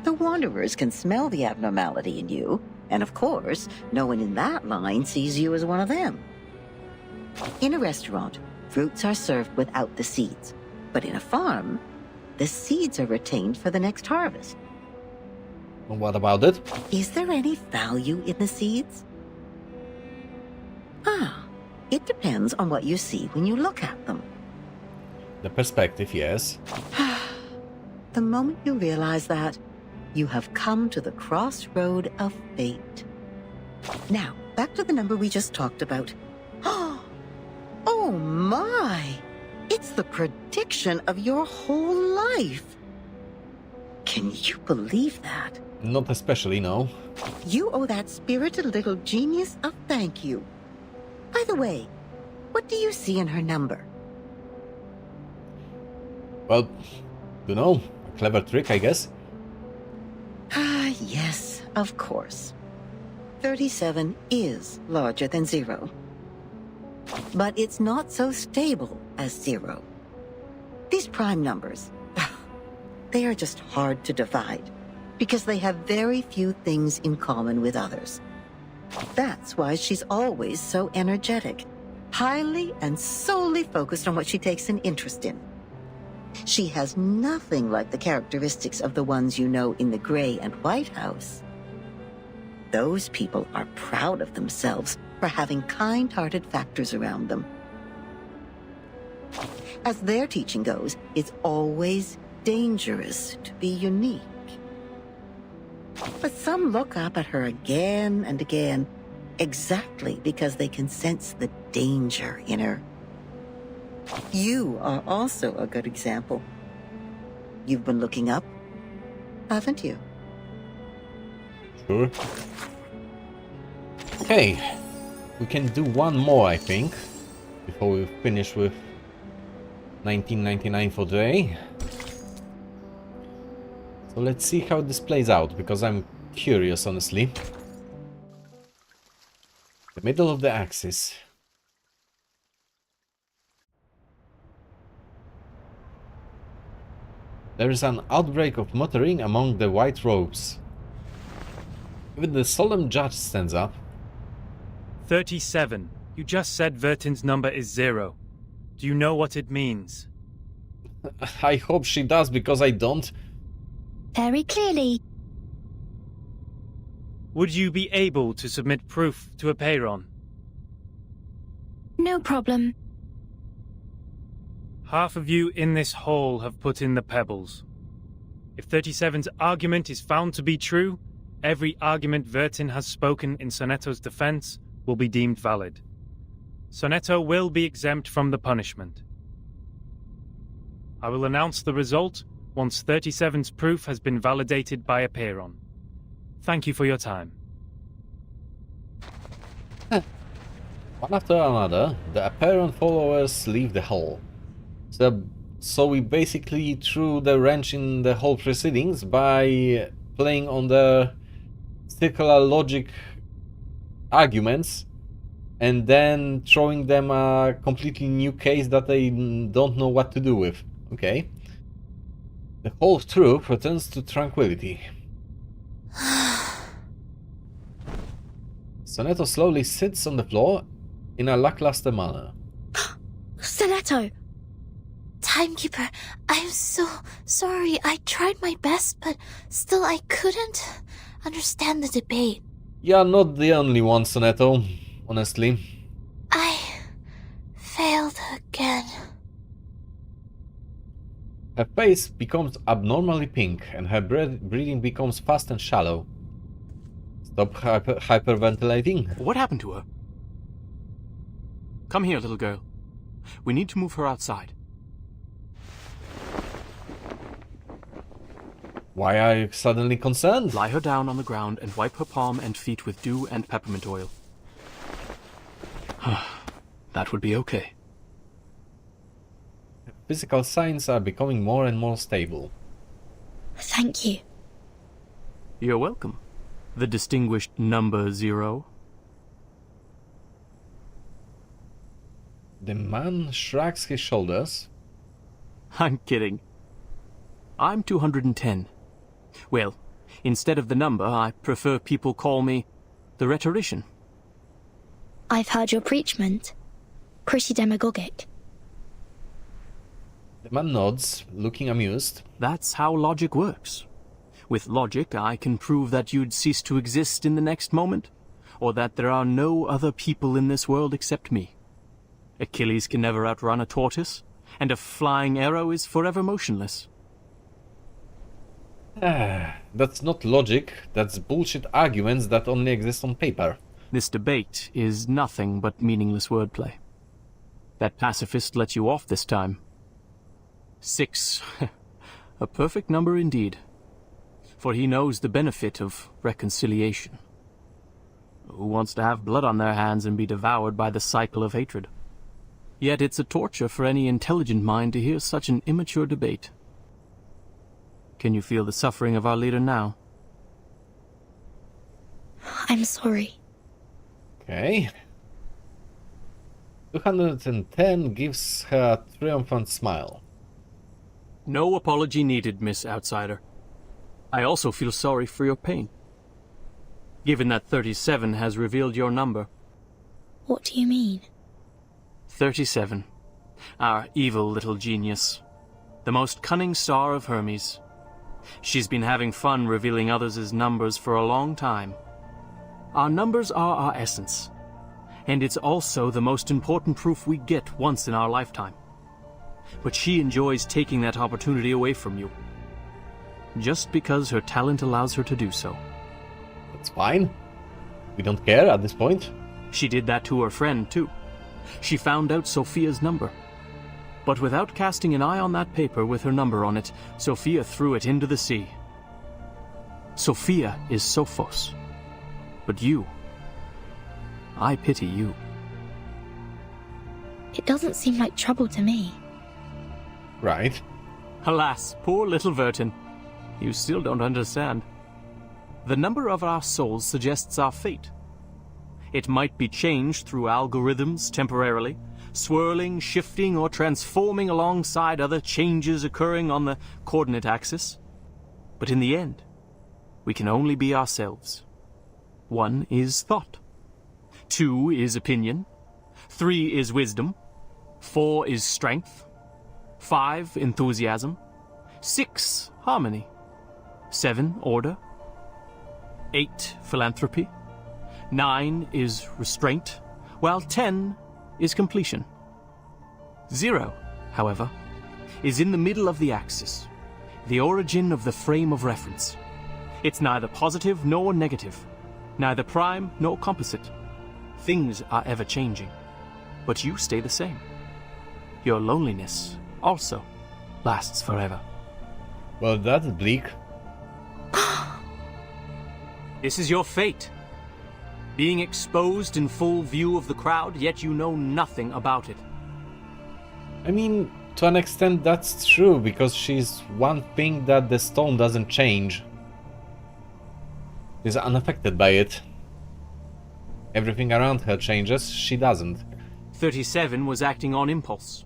The wanderers can smell the abnormality in you, and of course, no one in that line sees you as one of them. In a restaurant, fruits are served without the seeds, but in a farm, the seeds are retained for the next harvest. What about it? Is there any value in the seeds? It depends on what you see when you look at them. The perspective, yes. The moment you realize that, you have come to the crossroad of fate. Now, back to the number we just talked about. Oh my! It's the prediction of your whole life. Can you believe that? Not especially, no. You owe that spirited little genius a thank you. By the way, what do you see in her number? Well, you know, a clever trick, I guess. Yes, of course. 37 is larger than 0. But it's not so stable as 0. These prime numbers, they are just hard to divide, because they have very few things in common with others. That's why she's always so energetic, highly and solely focused on what she takes an interest in. She has nothing like the characteristics of the ones you know in the Grey and White House. Those people are proud of themselves for having kind-hearted factors around them. As their teaching goes, it's always dangerous to be unique. But some look up at her again and again, exactly because they can sense the danger in her. You are also a good example. You've been looking up, haven't you? Sure. Okay, we can do one more, I think, before we finish with 1999 for today. So let's see how this plays out, because I'm curious, honestly. The middle of the axis. There is an outbreak of muttering among the white robes. Even the solemn judge stands up. 37. You just said Vertin's number is 0. Do you know what it means? I hope she does, because I don't. Very clearly. Would you be able to submit proof to Apeiron? No problem. Half of you in this hall have put in the pebbles. If 37's argument is found to be true, every argument Vertin has spoken in Sonetto's defense will be deemed valid. Sonetto will be exempt from the punishment. I will announce the result once 37's proof has been validated by Apeiron. Thank you for your time. One after another, the Apeiron followers leave the hall. So we basically threw the wrench in the whole proceedings by playing on the circular logic arguments and then throwing them a completely new case that they don't know what to do with. Okay. The whole troop returns to tranquility. Sonetto slowly sits on the floor in a lackluster manner. Sonetto! Timekeeper, I'm so sorry. I tried my best, but still I couldn't understand the debate. You're not the only one, Sonetto, honestly. I failed again. Her face becomes abnormally pink and her breathing becomes fast and shallow. Stop hyperventilating. What happened to her? Come here, little girl. We need to move her outside. Why are you suddenly concerned? Lie her down on the ground and wipe her palm and feet with dew and peppermint oil. That would be okay. Physical signs are becoming more and more stable. Thank you. You're welcome. The distinguished number 0. The man shrugs his shoulders. I'm kidding. I'm 210. Well, instead of the number, I prefer people call me the rhetorician. I've heard your preachment. Pretty demagogic. The man nods, looking amused. That's how logic works. With logic, I can prove that you'd cease to exist in the next moment, or that there are no other people in this world except me. Achilles can never outrun a tortoise, and a flying arrow is forever motionless. That's not logic, that's bullshit arguments that only exist on paper. This debate is nothing but meaningless wordplay. That pacifist let you off this time. 6. A perfect number indeed. For he knows the benefit of reconciliation. Who wants to have blood on their hands and be devoured by the cycle of hatred? Yet it's a torture for any intelligent mind to hear such an immature debate. Can you feel the suffering of our leader now? I'm sorry. Okay. 210 gives her a triumphant smile. No apology needed, Miss Outsider. I also feel sorry for your pain. Given that 37 has revealed your number. What do you mean? 37. Our evil little genius. The most cunning star of Hermes. She's been having fun revealing others' numbers for a long time. Our numbers are our essence. And it's also the most important proof we get once in our lifetime. But she enjoys taking that opportunity away from you. Just because her talent allows her to do so. That's fine. We don't care at this point. She did that to her friend, too. She found out Sophia's number. But without casting an eye on that paper with her number on it, Sophia threw it into the sea. Sophia is Sophos. But you... I pity you. It doesn't seem like trouble to me. Right. Alas, poor little Vertin. You still don't understand. The number of our souls suggests our fate. It might be changed through algorithms temporarily, swirling, shifting, or transforming alongside other changes occurring on the coordinate axis. But in the end, we can only be ourselves. 1 is thought. 2 is opinion. 3 is wisdom. 4 is strength. 5, enthusiasm. 6, harmony. 7, order. 8, philanthropy. 9 is restraint, while 10 is completion. 0, however, is in the middle of the axis, the origin of the frame of reference. It's neither positive nor negative, neither prime nor composite. Things are ever changing, but you stay the same. Your loneliness also lasts forever. Well, that's bleak. This is your fate. Being exposed in full view of the crowd, yet you know nothing about it. I mean, to an extent that's true, because she's one thing that the stone doesn't change. She's unaffected by it. Everything around her changes, she doesn't. 37 was acting on impulse.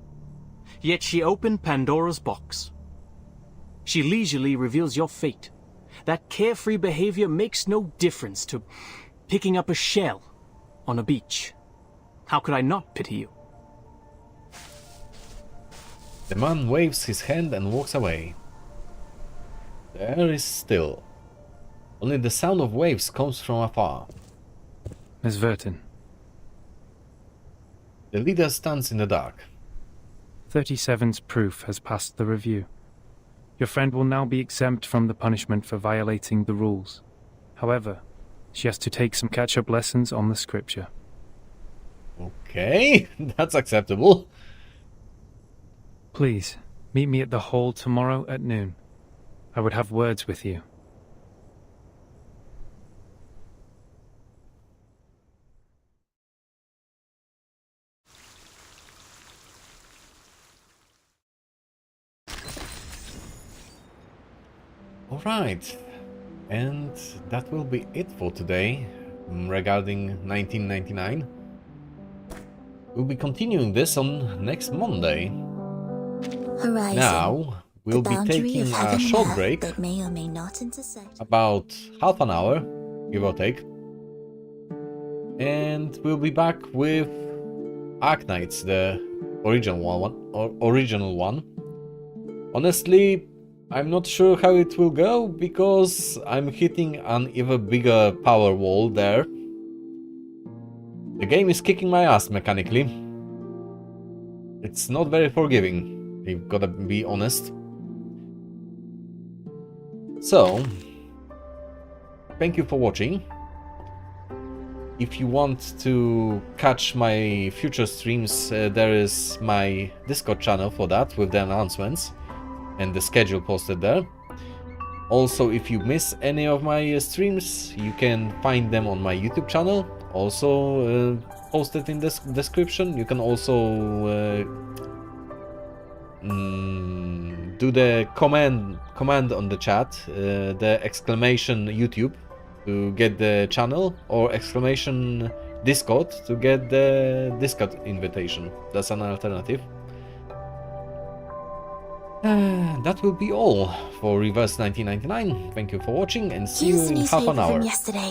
Yet she opened Pandora's box. She leisurely reveals your fate. That carefree behavior makes no difference to picking up a shell on a beach. How could I not pity you? The man waves his hand and walks away. The air is still. Only the sound of waves comes from afar. Miss Vertin. The leader stands in the dark. 37's proof has passed the review. Your friend will now be exempt from the punishment for violating the rules. However, she has to take some catch-up lessons on the scripture. Okay, that's acceptable. Please, meet me at the hall tomorrow at noon. I would have words with you. Alright, and that will be it for today regarding 1999. we'll be continuing this on next Monday. Horizon. Now, we'll the be boundary taking of a heaven short path break, that may or may not intersect. about half an hour, give or take. And we'll be back with Arknights, the original one. Honestly, I'm not sure how it will go, because I'm hitting an even bigger power wall there. The game is kicking my ass mechanically. It's not very forgiving, I've gotta be honest. So, thank you for watching. If you want to catch my future streams, there is my Discord channel for that, with the announcements and the schedule posted there. Also, if you miss any of my streams, you can find them on my YouTube channel, also posted in the description. You can also do the command on the chat, the exclamation YouTube to get the channel, or exclamation Discord to get the Discord invitation. That's an alternative. That will be all for Reverse 1999. Thank you for watching, and see you Here's the in half an newspaper hour. from yesterday.